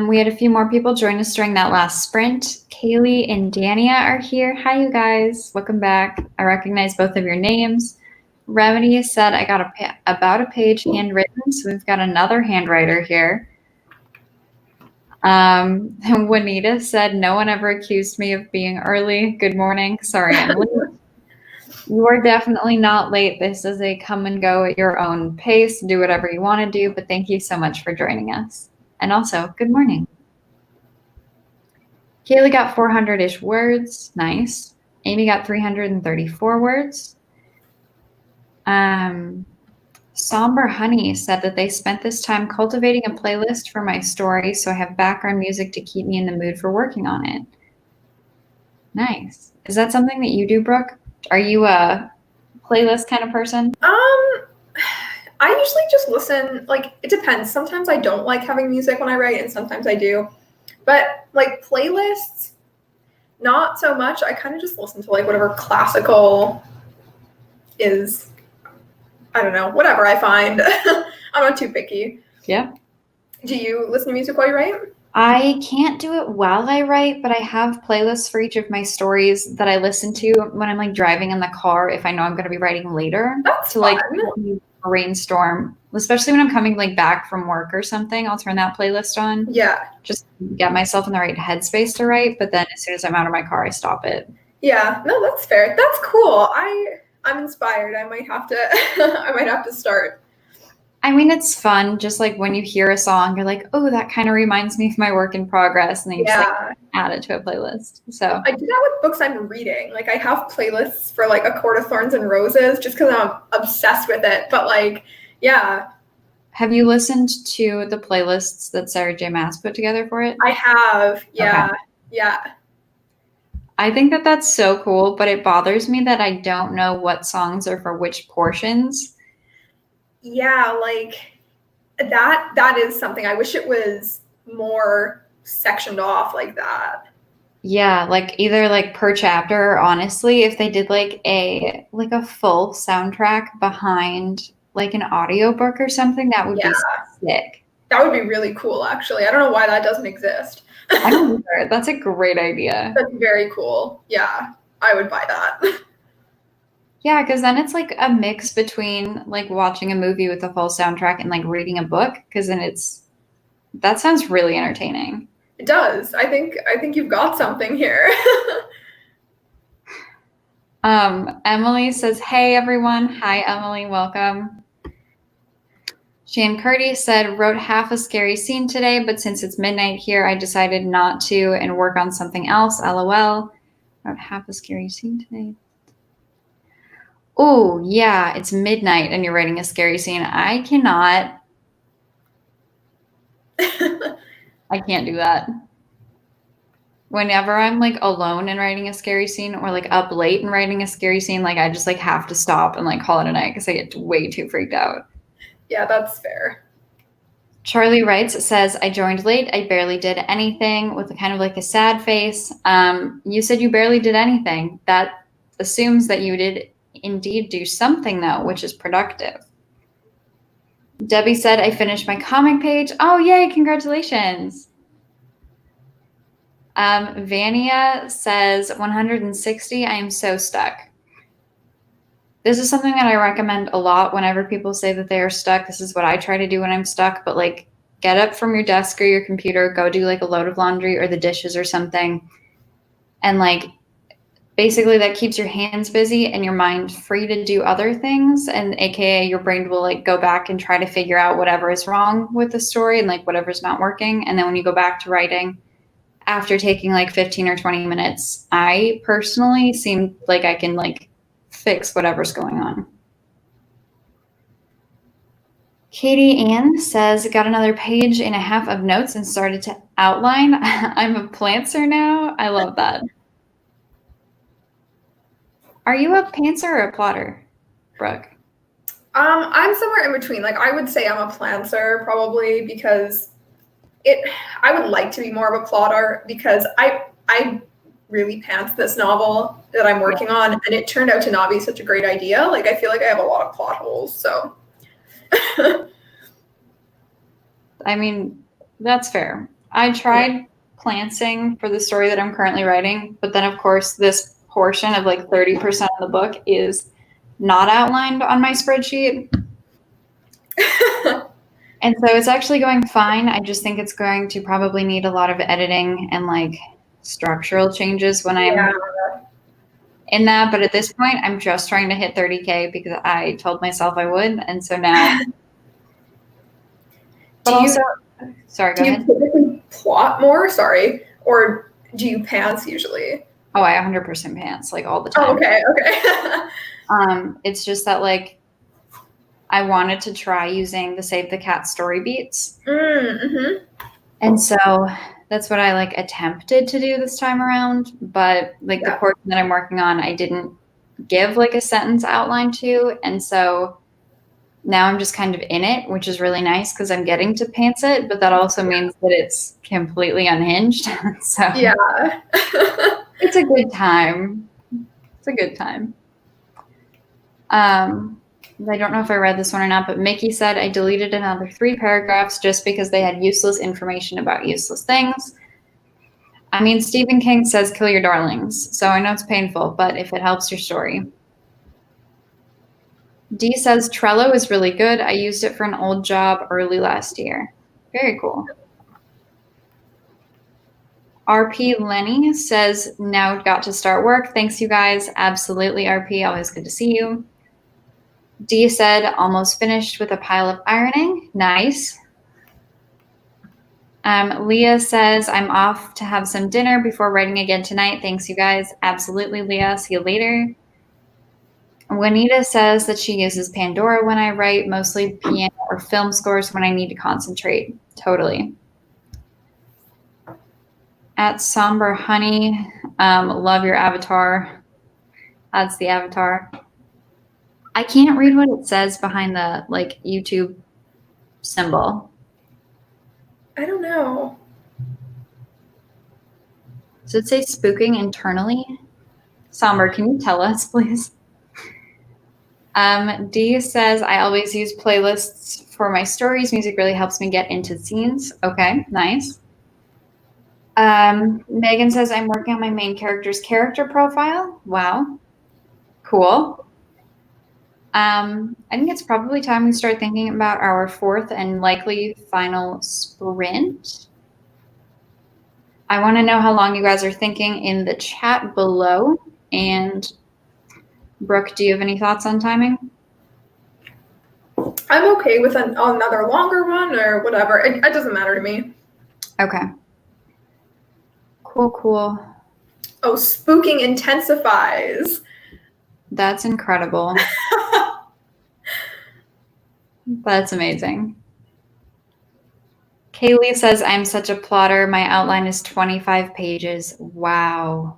[SPEAKER 1] We had a few more people join us during that last sprint. Kaylee and Dania are here. Hi, you guys. Welcome back. I recognize both of your names. Remedy said I got about a page handwritten, so we've got another handwriter here. Juanita said, no one ever accused me of being early. Good morning. Sorry, I'm late. You are definitely not late. This is a come and go at your own pace. Do whatever you want to do, but thank you so much for joining us. And also, good morning. Kaylee got 400-ish words. Nice. Amy got 334 words. Somber Honey said that they spent this time cultivating a playlist for my story, so I have background music to keep me in the mood for working on it. Nice. Is that something that you do, Brooke? Are you a playlist kind of person?
[SPEAKER 2] I usually just listen, like, it depends. Sometimes I don't like having music when I write, and sometimes I do. But, like, playlists, not so much. I kind of just listen to, like, whatever classical is, I don't know, whatever I find. I'm not too picky.
[SPEAKER 1] Yeah.
[SPEAKER 2] Do you listen to music while you write?
[SPEAKER 1] I can't do it while I write, but I have playlists for each of my stories that I listen to when I'm, like, driving in the car if I know I'm going to be writing later.
[SPEAKER 2] That's
[SPEAKER 1] to,
[SPEAKER 2] fun.
[SPEAKER 1] like, brainstorm, especially when I'm coming like back from work or something. I'll turn that playlist on.
[SPEAKER 2] Yeah.
[SPEAKER 1] Just get myself in the right headspace to write. But then as soon as I'm out of my car, I stop it.
[SPEAKER 2] Yeah. No, that's fair. That's cool. I'm inspired. I might have to start.
[SPEAKER 1] I mean, it's fun. Just like when you hear a song, you're like, oh, that kind of reminds me of my work in progress. And then you just like add it to a playlist. So
[SPEAKER 2] I do that with books I'm reading. Like I have playlists for like A Court of Thorns and Roses just because I'm obsessed with it. But like, yeah.
[SPEAKER 1] Have you listened to the playlists that Sarah J. Maas put together for it?
[SPEAKER 2] I have. Yeah.
[SPEAKER 1] Okay.
[SPEAKER 2] Yeah.
[SPEAKER 1] I think that that's so cool, but it bothers me that I don't know what songs are for which portions.
[SPEAKER 2] Yeah, like that is something. I wish it was more sectioned off like that.
[SPEAKER 1] Yeah, like either like per chapter, or honestly, if they did like a full soundtrack behind like an audiobook or something, that would be sick.
[SPEAKER 2] That would be really cool, actually. I don't know why that doesn't exist.
[SPEAKER 1] I don't either. That's a great idea.
[SPEAKER 2] That's very cool. Yeah, I would buy that.
[SPEAKER 1] Yeah, because then it's like a mix between like watching a movie with a full soundtrack and like reading a book, because then that sounds really entertaining.
[SPEAKER 2] It does. I think you've got something here.
[SPEAKER 1] Emily says, hey everyone. Hi Emily, welcome. Shan Curdy said, wrote half a scary scene today, but since it's midnight here, I decided not to and work on something else. LOL. Wrote half a scary scene today. Oh, yeah, it's midnight and you're writing a scary scene. I cannot. I can't do that. Whenever I'm like alone and writing a scary scene or like up late and writing a scary scene, like I just like have to stop and like call it a night because I get way too freaked out.
[SPEAKER 2] Yeah, that's fair.
[SPEAKER 1] Charlie Writes says, I joined late. I barely did anything with a kind of like a sad face. You said you barely did anything. That assumes that you did indeed do something though, which is productive. Debbie said, I finished my comic page. Oh, yay. Congratulations. Vania says 160. I am so stuck. This is something that I recommend a lot whenever people say that they are stuck. This is what I try to do when I'm stuck, but like get up from your desk or your computer, go do like a load of laundry or the dishes or something. And like basically that keeps your hands busy and your mind free to do other things. And AKA your brain will like go back and try to figure out whatever is wrong with the story and like whatever's not working. And then when you go back to writing, after taking like 15 or 20 minutes, I personally seem like I can like fix whatever's going on. Katie Ann says, got another page and a half of notes and started to outline. I'm a plantser now. I love that. Are you a pantser or a plotter, Brooke?
[SPEAKER 2] I'm somewhere in between. Like I would say I'm a plantser probably because I would like to be more of a plotter because I really pants this novel that I'm working on, and it turned out to not be such a great idea. Like I feel like I have a lot of plot holes, so.
[SPEAKER 1] I mean, that's fair. I tried plantsing for the story that I'm currently writing, but then of course this portion of like 30% of the book is not outlined on my spreadsheet. And so it's actually going fine. I just think it's going to probably need a lot of editing and like structural changes when I'm in that. But at this point, I'm just trying to hit 30K because I told myself I would. And so now. But sorry, go ahead.
[SPEAKER 2] Do you typically plot more? Sorry. Or do you pants usually?
[SPEAKER 1] Oh, I 100% pants like all the time.
[SPEAKER 2] Oh, okay.
[SPEAKER 1] It's just that like I wanted to try using the Save the Cat story beats.
[SPEAKER 2] Mm-hmm.
[SPEAKER 1] And so that's what I like attempted to do this time around. But like the portion that I'm working on, I didn't give like a sentence outline to. And so now I'm just kind of in it, which is really nice because I'm getting to pants it. But that also means that it's completely unhinged. So
[SPEAKER 2] yeah.
[SPEAKER 1] It's a good time. It's a good time. I don't know if I read this one or not, but Mickey said, I deleted another 3 paragraphs just because they had useless information about useless things. I mean, Stephen King says, kill your darlings. So I know it's painful, but if it helps your story. Dee says, Trello is really good. I used it for an old job early last year. Very cool. RP Lenny says, now got to start work. Thanks, you guys. Absolutely, RP. Always good to see you. Dee said, almost finished with a pile of ironing. Nice. Leah says, I'm off to have some dinner before writing again tonight. Thanks, you guys. Absolutely, Leah. See you later. Juanita says that she uses Pandora when I write, mostly piano or film scores when I need to concentrate. Totally. At Somber Honey, love your avatar. That's the avatar. I can't read what it says behind the like YouTube symbol.
[SPEAKER 2] I don't know.
[SPEAKER 1] Does it say spooking internally? Somber, can you tell us, please? Dee says, I always use playlists for my stories. Music really helps me get into scenes. Okay, nice. Megan says, I'm working on my main character's character profile. Wow. Cool. I think it's probably time we start thinking about our 4th and likely final sprint. I want to know how long you guys are thinking in the chat below. And Brooke, do you have any thoughts on timing?
[SPEAKER 2] I'm okay with another longer one or whatever. It doesn't matter to me.
[SPEAKER 1] Okay. Cool.
[SPEAKER 2] Oh, spooking intensifies.
[SPEAKER 1] That's incredible. That's amazing. Kaylee says, I'm such a plotter. My outline is 25 pages. Wow.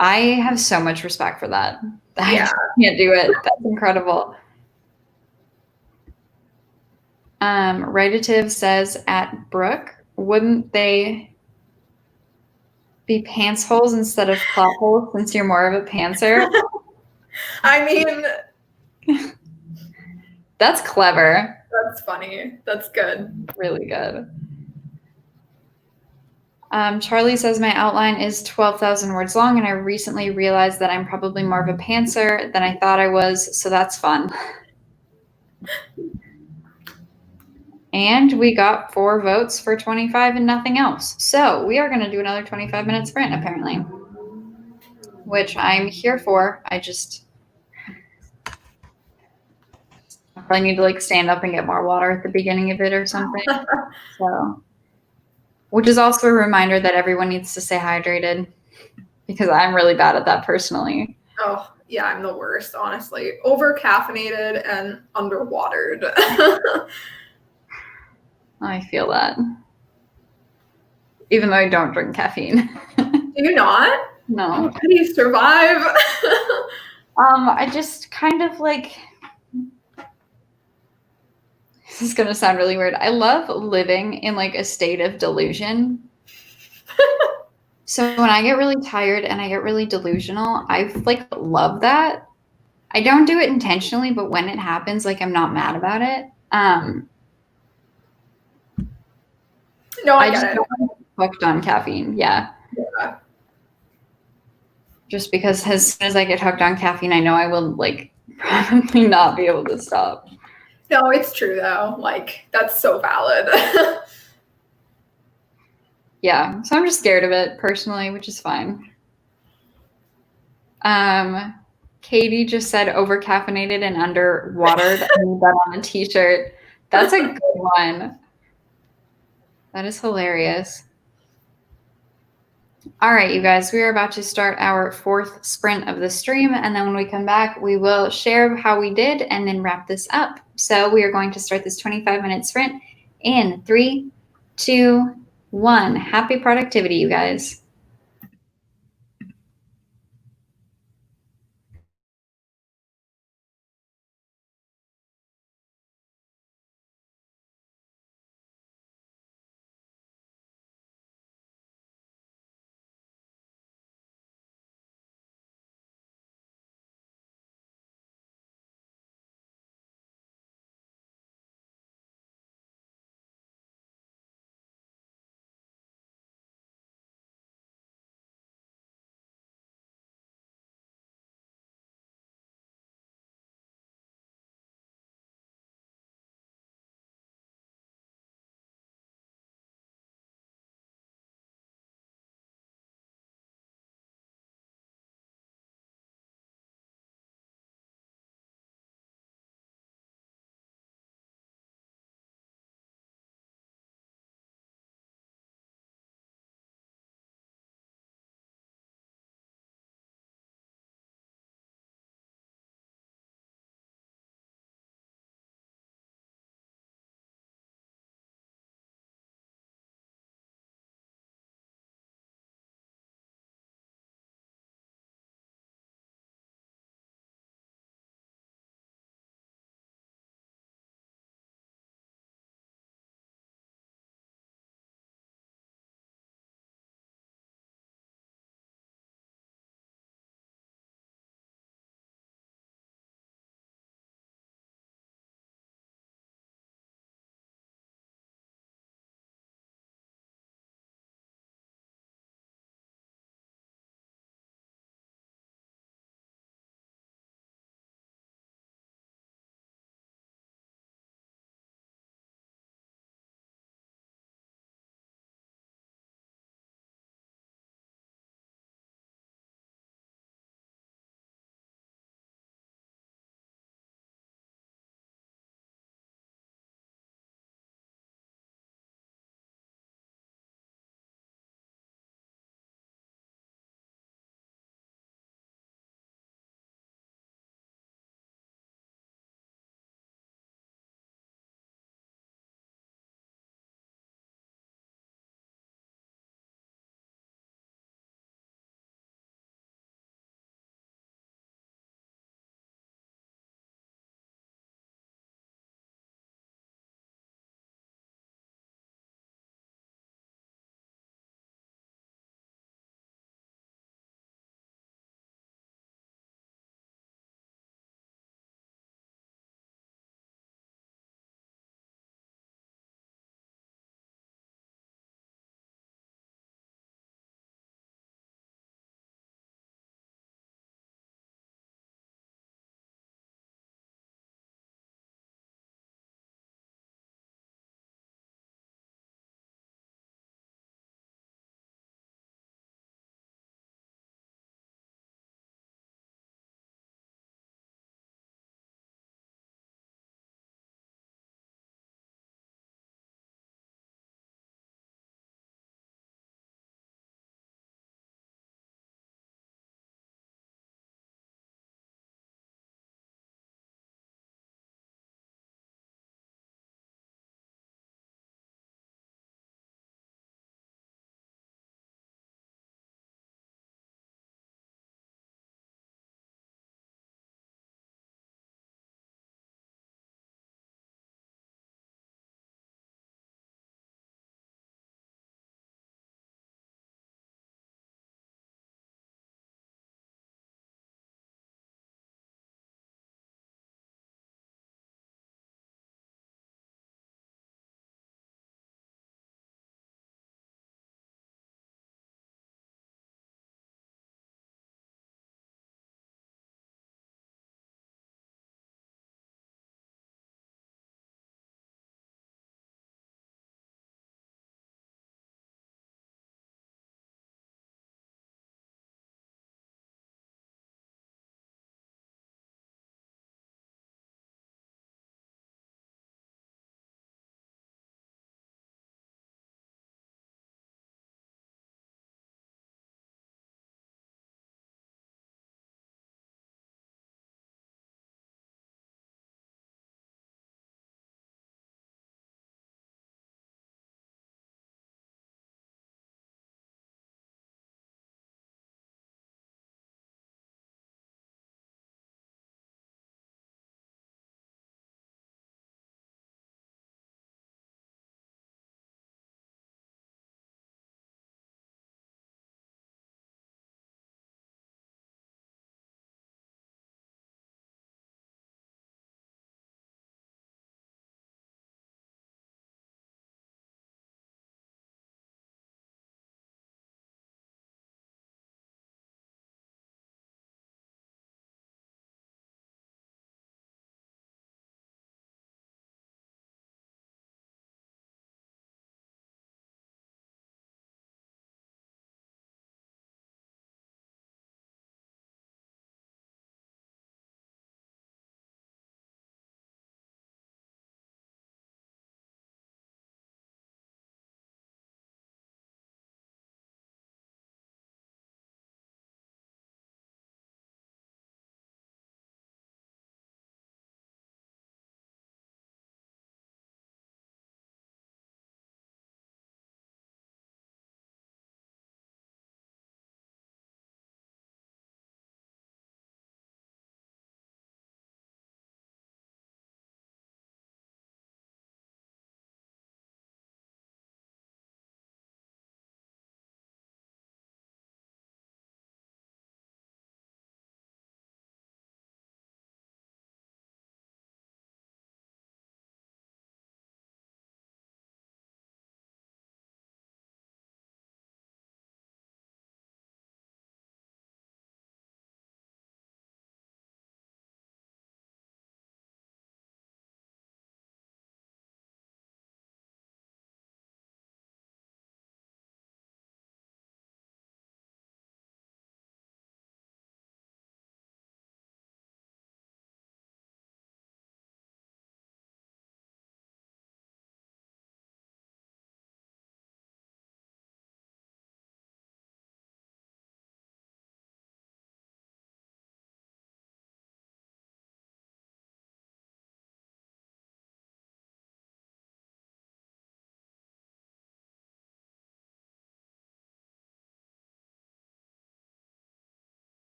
[SPEAKER 1] I have so much respect for that. I
[SPEAKER 2] Yeah.
[SPEAKER 1] just can't do it. That's incredible. Writative says, at Brook, wouldn't they be pants holes instead of plot holes since you're more of a pantser?
[SPEAKER 2] I mean,
[SPEAKER 1] That's clever.
[SPEAKER 2] that's funny. That's good.
[SPEAKER 1] Really good. Charlie says, my outline is 12,000 words long, and I recently realized that I'm probably more of a pantser than I thought I was, so that's fun. And we got 4 votes for 25 and nothing else. So we are going to do another 25-minute sprint, apparently, which I'm here for. I probably need to like stand up and get more water at the beginning of it or something. So, which is also a reminder that everyone needs to stay hydrated because I'm really bad at that personally.
[SPEAKER 2] Oh, yeah, I'm the worst, honestly. Over caffeinated and underwatered.
[SPEAKER 1] I feel that. Even though I don't drink caffeine.
[SPEAKER 2] Do you not?
[SPEAKER 1] No.
[SPEAKER 2] How do you survive?
[SPEAKER 1] I just kind of like, this is going to sound really weird. I love living in like a state of delusion. So when I get really tired and I get really delusional, I like love that. I don't do it intentionally, but when it happens, like I'm not mad about it.
[SPEAKER 2] No, I
[SPEAKER 1] just
[SPEAKER 2] get it.
[SPEAKER 1] don't get hooked on caffeine. Yeah. Just because as soon as I get hooked on caffeine, I know I will like probably not be able to stop.
[SPEAKER 2] No, it's true though. Like that's so valid.
[SPEAKER 1] Yeah. So I'm just scared of it personally, which is fine. Katie just said over caffeinated and underwatered. I need that on a t-shirt. That's a good one. That is hilarious. All right, you guys, we are about to start our 4th sprint of the stream. And then when we come back, we will share how we did and then wrap this up. So we are going to start this 25-minute sprint in 3, 2, 1. Happy productivity, you guys.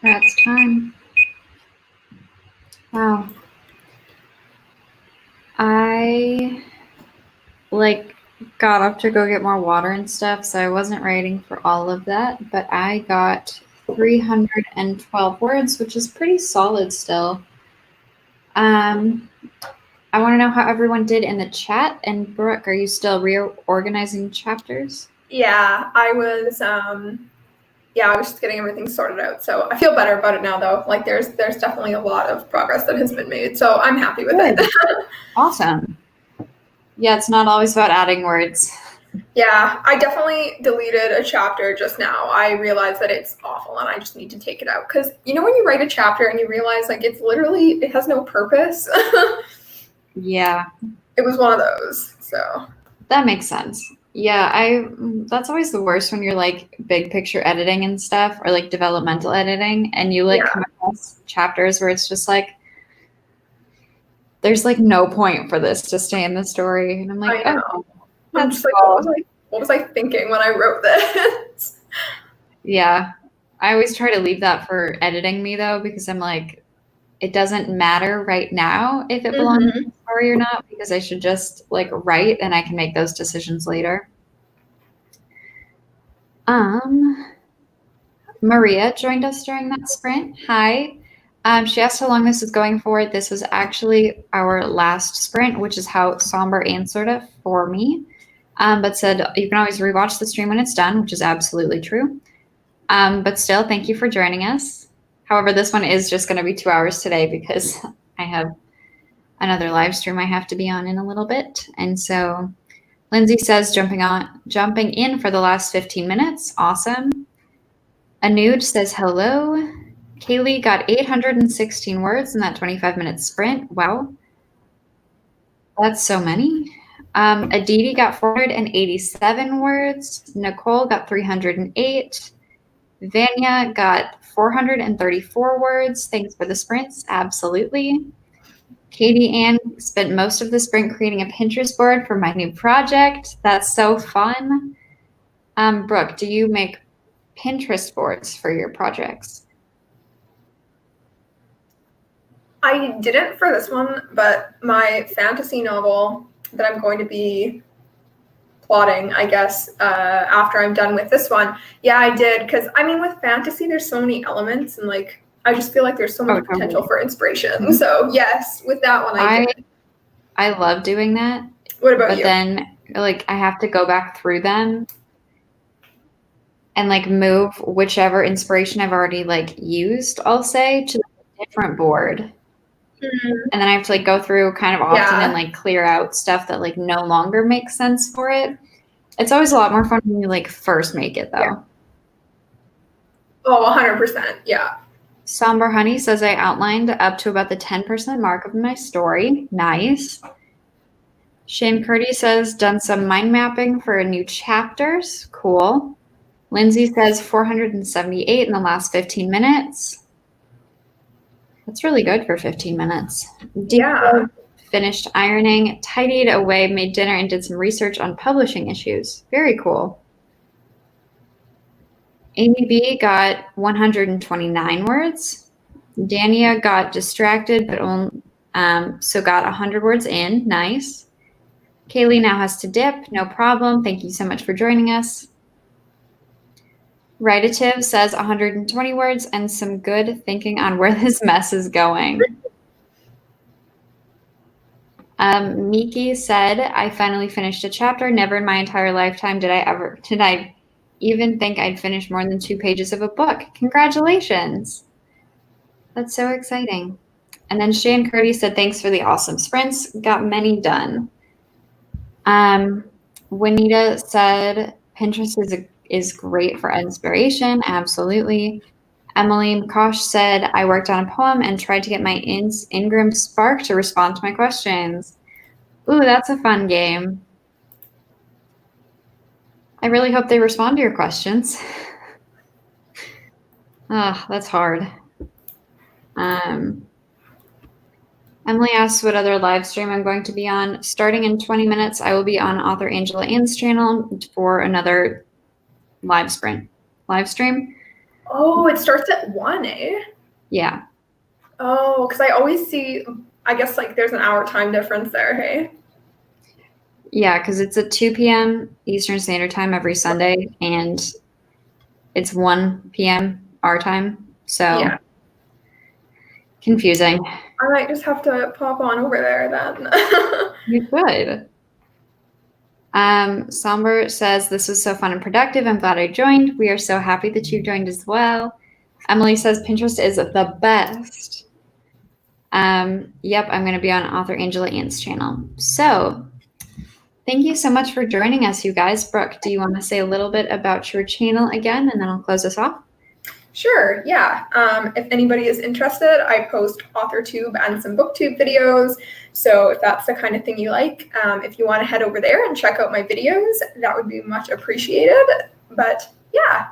[SPEAKER 1] That's time. Wow. I got up to go get more water and stuff, so I wasn't writing for all of that, but I got 312 words, which is pretty solid still. I want to know how everyone did in the chat. And Brooke, are you still reorganizing chapters?
[SPEAKER 2] Yeah, I was just getting everything sorted out. So I feel better about it now, though. Like there's definitely a lot of progress that has been made. So I'm happy with it.
[SPEAKER 1] Awesome. Yeah, it's not always about adding words.
[SPEAKER 2] Yeah, I definitely deleted a chapter just now. I realized that it's awful and I just need to take it out. Because when you write a chapter and you realize like it has no purpose.
[SPEAKER 1] Yeah.
[SPEAKER 2] It was one of those. So
[SPEAKER 1] that makes sense. Yeah, that's always the worst when you're like big picture editing and stuff, or like developmental editing, and you come across chapters where it's just like there's like no point for this to stay in the story. And I'm like, oh,
[SPEAKER 2] I'm just like, what was I thinking when I wrote this?
[SPEAKER 1] Yeah. I always try to leave that for editing me though, because I'm like, it doesn't matter right now if it belongs in the story or not, because I should just like write and I can make those decisions later. Maria joined us during that sprint. Hi. She asked how long this is going for. This was actually our last sprint, which is how Somber answered it for me. But said you can always rewatch the stream when it's done, which is absolutely true. But still, thank you for joining us. However, this one is just going to be 2 hours today because I have another live stream I have to be on in a little bit. And so Lindsay says jumping in for the last 15 minutes. Awesome. Anuj says hello. Kaylee got 816 words in that 25-minute sprint. Wow. That's so many. Aditi got 487 words. Nicole got 308. Vanya got 434 words. Thanks for the sprints. Absolutely. Katie Ann spent most of the sprint creating a Pinterest board for my new project. That's so fun. Brooke, do you make Pinterest boards for your projects?
[SPEAKER 2] I didn't for this one, but my fantasy novel that I'm going to be plotting, I guess, after I'm done with this one. Yeah, I did. Because, with fantasy, there's so many elements and, I just feel like there's so much potential for inspiration. So, yes, with that one, I did.
[SPEAKER 1] I love doing that.
[SPEAKER 2] What about you?
[SPEAKER 1] But then, I have to go back through them and, move whichever inspiration I've already, used, I'll say, to a different board. Mm-hmm. And then I have to go through kind of often and clear out stuff that no longer makes sense for it. It's always a lot more fun when you first make it though. Yeah.
[SPEAKER 2] Oh, 100%. Yeah.
[SPEAKER 1] Somber Honey says I outlined up to about the 10% mark of my story. Nice. Shane Curdy says done some mind mapping for new chapters. Cool. Lindsay says 478 in the last 15 minutes. That's really good for 15 minutes.
[SPEAKER 2] Yeah.
[SPEAKER 1] Finished ironing, tidied away, made dinner, and did some research on publishing issues. Very cool. Amy B got 129 words. Dania got distracted, but so got 100 words in. Nice. Kaylee now has to dip. No problem. Thank you so much for joining us. Writative says 120 words and some good thinking on where this mess is going. Miki said, I finally finished a chapter. Never in my entire lifetime did I even think I'd finish more than 2 pages of a book. Congratulations. That's so exciting. And then Shane Curdy said, thanks for the awesome sprints. Got many done. Juanita said, Pinterest is great for inspiration. Absolutely. Emily McCosh said, I worked on a poem and tried to get my Ingram Spark to respond to my questions. Ooh, that's a fun game. I really hope they respond to your questions. Oh, that's hard. Emily asks what other live stream I'm going to be on. Starting in 20 minutes, I will be on author Angela Ann's channel for another live stream.
[SPEAKER 2] Oh, it starts at 1, eh?
[SPEAKER 1] Yeah.
[SPEAKER 2] Oh, because I always see, I guess like there's an hour time difference there, hey?
[SPEAKER 1] Yeah, because it's at 2 p.m. Eastern Standard Time every Sunday, and it's 1 p.m. our time. So
[SPEAKER 2] Yeah.
[SPEAKER 1] confusing.
[SPEAKER 2] I might just have to pop on over there then.
[SPEAKER 1] You could. Somber says, this was so fun and productive. I'm glad I joined. We are so happy that you joined as well. Emily says, Pinterest is the best. Yep, I'm going to be on author Angela Ann's channel. So thank you so much for joining us, you guys. Brooke, do you want to say a little bit about your channel again, and then I'll close us off?
[SPEAKER 2] Sure, yeah. If anybody is interested, I post AuthorTube and some BookTube videos. So if that's the kind of thing you like, if you want to head over there and check out my videos, that would be much appreciated. But yeah.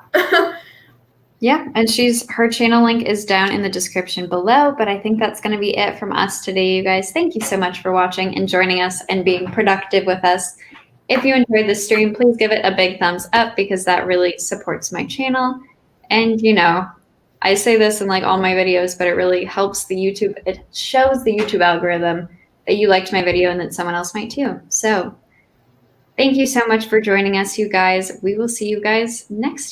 [SPEAKER 1] Yeah, and her channel link is down in the description below, but I think that's going to be it from us today, you guys. Thank you so much for watching and joining us and being productive with us. If you enjoyed this stream, please give it a big thumbs up because that really supports my channel. And, you know, I say this in like all my videos, but it really helps the YouTube. It shows the YouTube algorithm that you liked my video and that someone else might too. So thank you so much for joining us, you guys. We will see you guys next time.